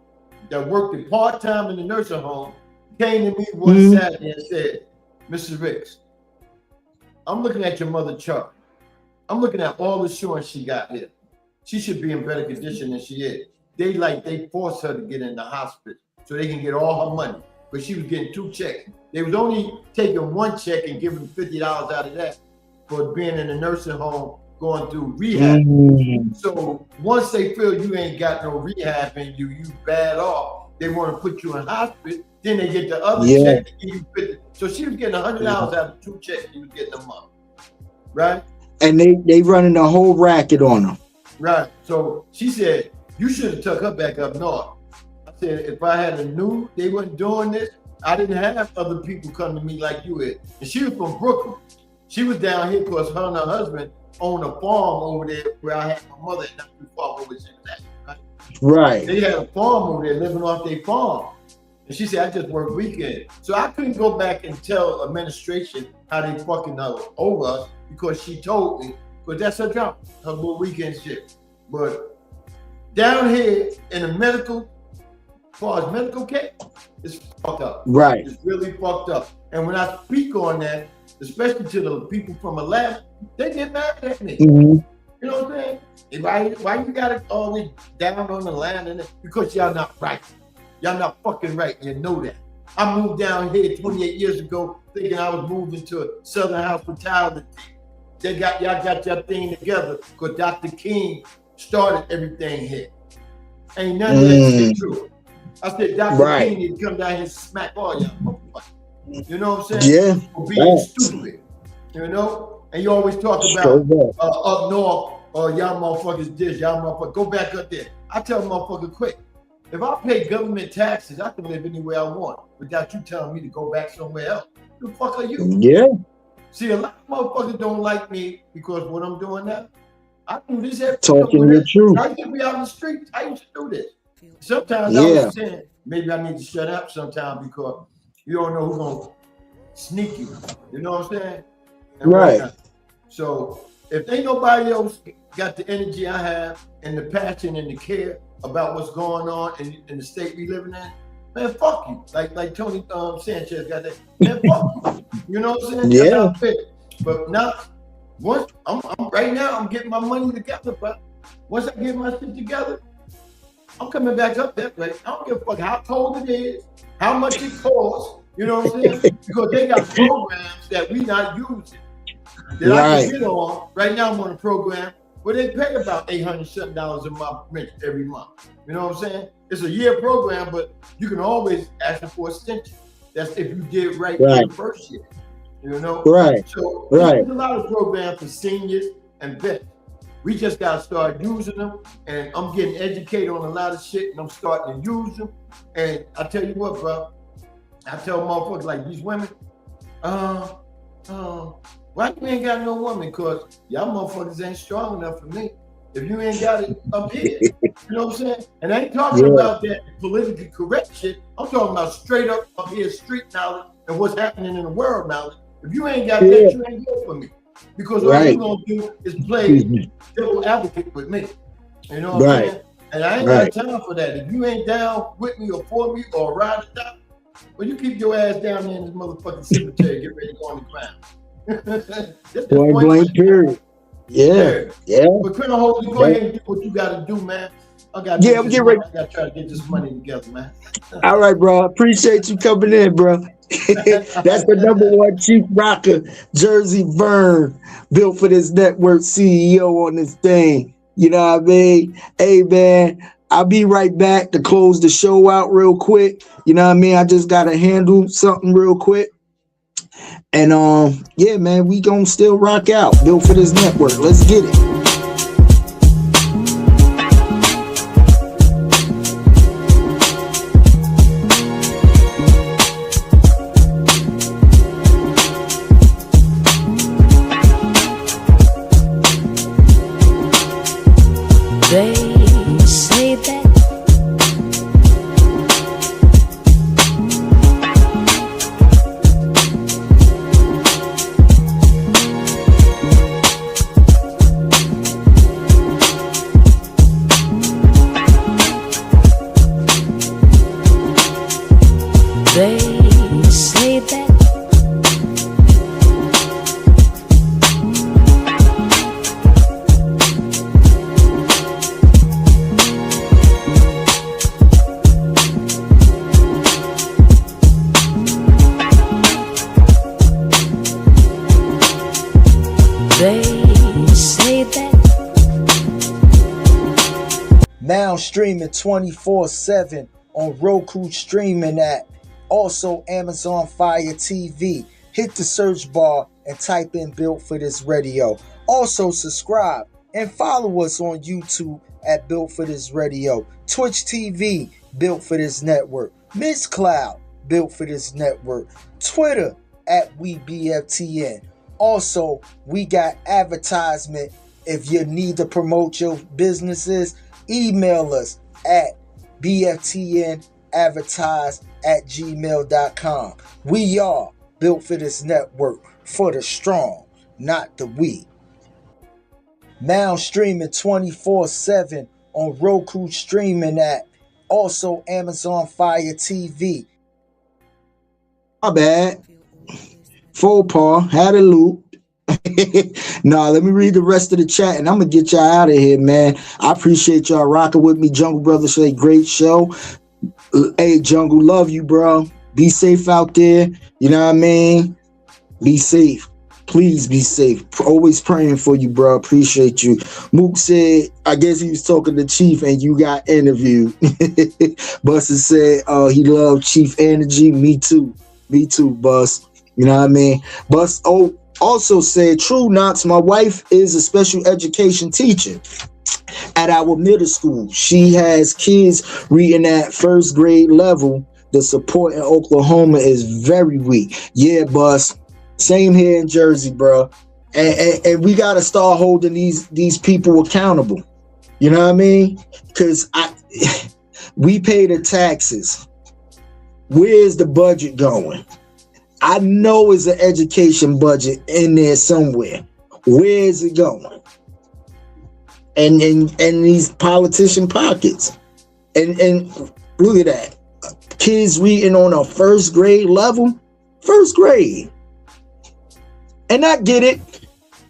S9: that worked part-time in the nursing home came to me one Saturday and said, Mr. Ricks, I'm looking at your mother chart. I'm looking at all the insurance she got here. She should be in better condition than she is. They forced her to get in the hospital so they can get all her money. But she was getting 2 checks. They was only taking 1 check and giving $50 out of that for being in a nursing home going through rehab.
S5: Mm.
S9: So once they feel you ain't got no rehab and you bad off, they want to put you in hospital. Then they get the other check and give you 50. So she was getting $100 out of 2 checks. She was getting a month, right?
S5: And they running a whole racket on her.
S9: Right. So she said, you should have took her back up north. I said, if I had a knew they wasn't doing this, I didn't have other people come to me like you is. And she was from Brooklyn. She was down here because her and her husband owned a farm over there where I had my mother and not too far from where she was at. Right?
S5: Right.
S9: They had a farm over there living off their farm. And she said, I just work weekend. So I couldn't go back and tell administration how they fucking over us because she told me, but that's her job, her little weekend shit. But down here in the medical, as far as medical care, it's fucked up.
S5: Right.
S9: It's really fucked up. And when I speak on that, especially to the people from Atlanta, they get mad at me.
S5: Mm-hmm.
S9: You know what I'm saying? Why you gotta always down on the land? Because y'all not right. Y'all not fucking right. You know that. I moved down here 28 years ago thinking I was moving to Southern Hospitality. Y'all got your thing together because Dr. King started everything here. Ain't none of that shit true. I said Dr. King need to come down here and smack all y'all. You know what I'm saying?
S5: Yeah.
S9: For being stupid. You know? And you always talk about up north, y'all motherfuckers this, y'all motherfuckers. Go back up there. I tell motherfuckers quick. If I pay government taxes, I can live anywhere I want without you telling me to go back somewhere else. Who the fuck are you?
S5: Yeah.
S9: See, a lot of motherfuckers don't like me because what I'm doing now. I do this every
S5: talking the truth.
S9: I used to be out in the streets. I used to do this. Sometimes I was saying maybe I need to shut up sometimes because you don't know who's gonna sneak you. You know what I'm saying? And
S5: right.
S9: So if ain't nobody else got the energy I have and the passion and the care about what's going on in the state we living in, man, fuck you. Like Tony Sanchez got that. Man, fuck you. You know what I'm saying?
S5: Yeah.
S9: But now, once I'm right now, I'm getting my money together. But once I get my shit together, I'm coming back up that way. I don't give a fuck how cold it is, how much it costs. You know what I'm saying? Because they got programs that we not using that I can get on. Right now, I'm on a program where they pay about $800 a month rent every month. You know what I'm saying? It's a year program, but you can always ask for extension. That's if you did right in the first year. You know?
S5: Right.
S9: So there's a lot of programs for seniors and vets. We just gotta start using them, and I'm getting educated on a lot of shit, and I'm starting to use them. And I tell you what, bro, I tell motherfuckers like these women, why you ain't got no woman? Cause y'all motherfuckers ain't strong enough for me. If you ain't got it up here, you know what I'm saying? And I ain't talking about that politically correct shit. I'm talking about straight up here street knowledge and what's happening in the world knowledge. If you ain't got that, you ain't good for me. Because all you're gonna do is play devil advocate with me. You know what I'm saying? And I ain't got time for that. If you ain't down with me or for me or ride it down, well, you keep your ass down there in this motherfucking cemetery, get ready to go on the ground.
S5: Point blank period. Yeah.
S9: But Colonel Holt, you go ahead and do what you gotta do, man. I'm getting ready. I gotta try to get this money together, man.
S5: All right, bro. Appreciate you coming in, bro. That's the #1 chief rocker, Jersey Vern, built for this network CEO on this thing. You know what I mean? Hey, man, I'll be right back to close the show out real quick. You know what I mean? I just got to handle something real quick. And yeah, man, we gonna still rock out. Built for this network. Let's get it.
S10: They say that
S1: streaming 24/7 on Roku streaming app. Also Amazon Fire TV. Hit the search bar and type in Built for This Radio. Also subscribe and follow us on YouTube at Built for This Radio. Twitch TV, Built for This Network. Mixcloud, Built for This Network. Twitter at WeBFTN. Also, we got advertisement. If you need to promote your businesses, email us at bftnadvertise@gmail.com. We are Built for This Network, for the strong, not the weak. Now streaming 24/7 on Roku streaming app. Also Amazon Fire TV.
S5: My bad. Faux pas. Had a loop. Nah, let me read the rest of the chat and I'm going to get y'all out of here, man. I appreciate y'all rocking with me. Jungle Brothers say great show. Hey, Jungle, love you, bro. Be safe out there. You know what I mean? Be safe. Please be safe. Always praying for you, bro. Appreciate you. Mook said, I guess he was talking to Chief and you got interviewed. Buster said, he loved Chief energy. Me too. Me too, Bus. You know what I mean? Bus also said, true Knox, my wife is a special education teacher at our middle school. She has kids reading at first grade level. The support in Oklahoma is very weak. Yeah, Bus. Same here in Jersey, bro. And we got to start holding these people accountable. You know what I mean? Because we pay the taxes. Where's the budget going? I know it's an education budget in there somewhere. Where is it going? And these politician pockets. And look at that. Kids reading on a first grade level. First grade. And I get it.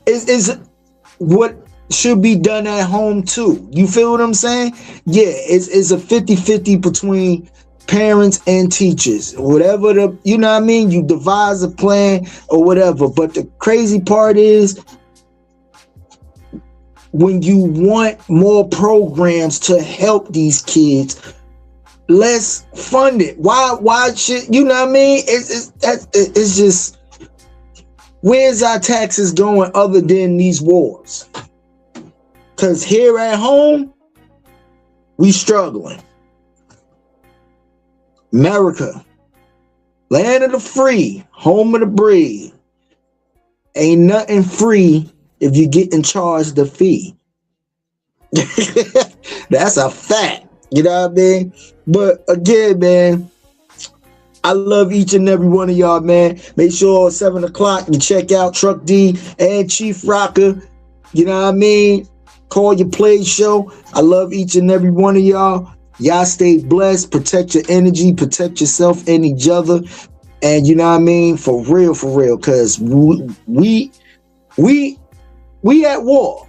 S5: Is what should be done at home too. You feel what I'm saying? Yeah, it's a 50-50 between parents and teachers. Whatever you know what I mean? You devise a plan or whatever. But the crazy part is when you want more programs to help these kids, let's fund it. Why should, you know what I mean? It's just, where's our taxes going other than these wars? Because here at home, we struggling. America, land of the free, home of the brave. Ain't nothing free if you getting charged a fee. That's a fact. You know what I mean? But again, man, I love each and every one of y'all, man. Make sure 7 o'clock you check out Truck D and Chief Rocker. You know what I mean? Call Your Play show. I love each and every one of y'all. Y'all stay blessed. Protect your energy. Protect yourself and each other. And you know what I mean? For real. Because we at war.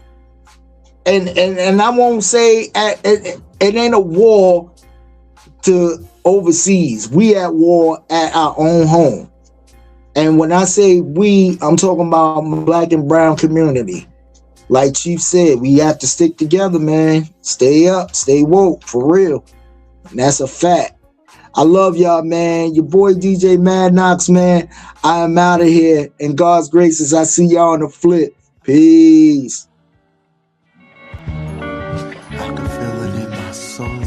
S5: And I won't say it ain't a war to overseas. We at war at our own home. And when I say we, I'm talking about Black and brown community. Like Chief said, we have to stick together, man. Stay up, stay woke, for real. And that's a fact. I love y'all, man. Your boy DJ Mad Knox, man. I am out of here. In God's graces, I see y'all on the flip. Peace.
S4: I can feel it in my soul.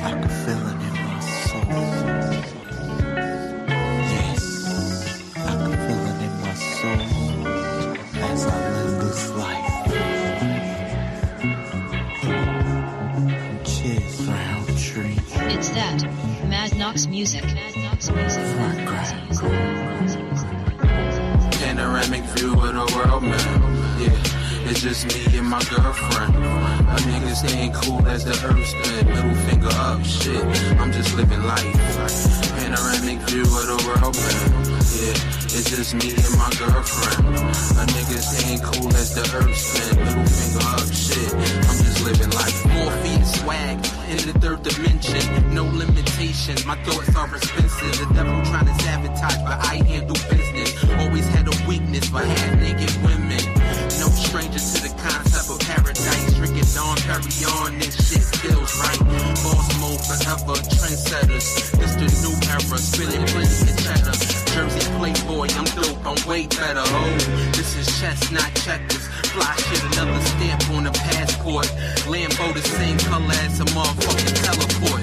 S4: I can feel it in my soul. Yes, I can feel it in my soul as I live this life. Cheers, brown tree.
S11: It's that Mad Knox music. Mad Knox music.
S6: Panoramic view of the world, man. Yeah, it's just me and my girlfriend. A nigga staying cool as the earth spin. Middle finger up, shit. I'm just living life. Panoramic view of the world, man. Yeah, it's just me and my girlfriend. A nigga staying cool as the earth spin. Middle finger up, shit. I'm just living life. 4 feet swag in the third dimension. No limitations. My thoughts are expensive. The devil trying to sabotage, but I handle business. Always had a weakness for half-naked women. No stranger to the concept of paradise. Drinking on, carry on, this shit feels I'm way better. Oh, this is chess, not checkers. Fly shit, another stamp on the passport. Lambo the same color as a motherfucking teleport.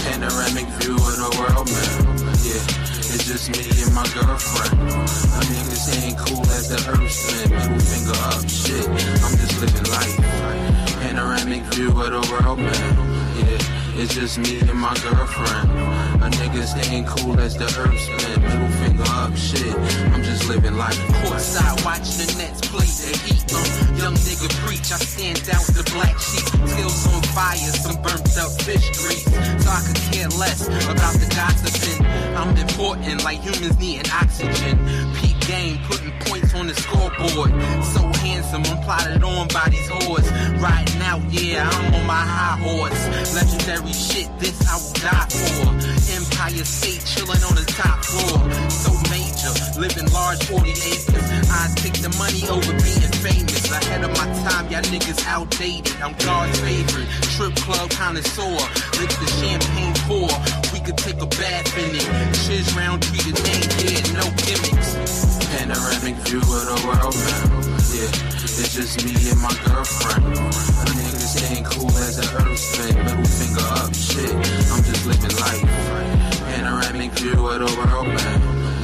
S6: Panoramic view of the world, man. Yeah, it's just me and my girlfriend. My niggas ain't cool as the earth spin. Middle finger up, shit. I'm just living life. Panoramic view of the world, man. Yeah, it's just me and my girlfriend. My niggas ain't cool as the earth spin. Middle finger up, shit. I'm just living life. Courtside, watch the Nets play the Heat. Young nigga preach, I stand out the black sheep. Skills on fire, some burnt up fish grease. So I could care less about the gossiping. I'm important, like humans needing oxygen. Peak game, putting points on the scoreboard. So handsome, I'm plotted on by these whores. Riding out, yeah, I'm on my high horse. Legendary shit, this I will die for. Empire State, chilling on the top floor. So major, living large, 40 acres. I take the money over being famous. Ahead of my time, y'all niggas outdated. I'm God's favorite, strip club connoisseur. Lick the champagne pour, we could take a bath in it. Shiz round, treat a name, yeah, no gimmicks. Panoramic view of the world, man. Yeah, it's just me and my girlfriend. My niggas ain't cool as the earth spin. Middle finger up, shit. I'm just living life. Panoramic view of the world, man.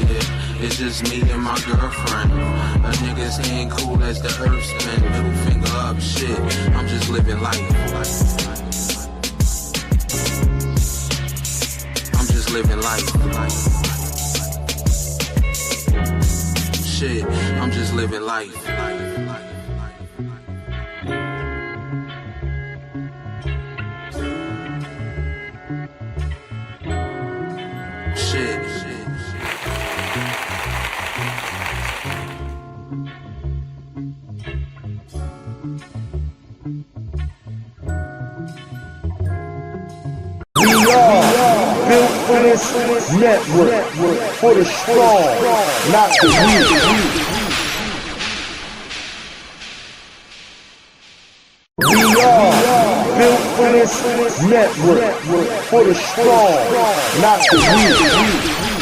S6: Yeah, it's just me and my girlfriend. My niggas ain't cool as the earth spin. Middle finger up, shit. I'm just living life. I'm just living life. Shit, I'm just living life. Shit.
S7: We are built for this network, for the strong, not the weak. We are built for this network, for the strong, not the weak.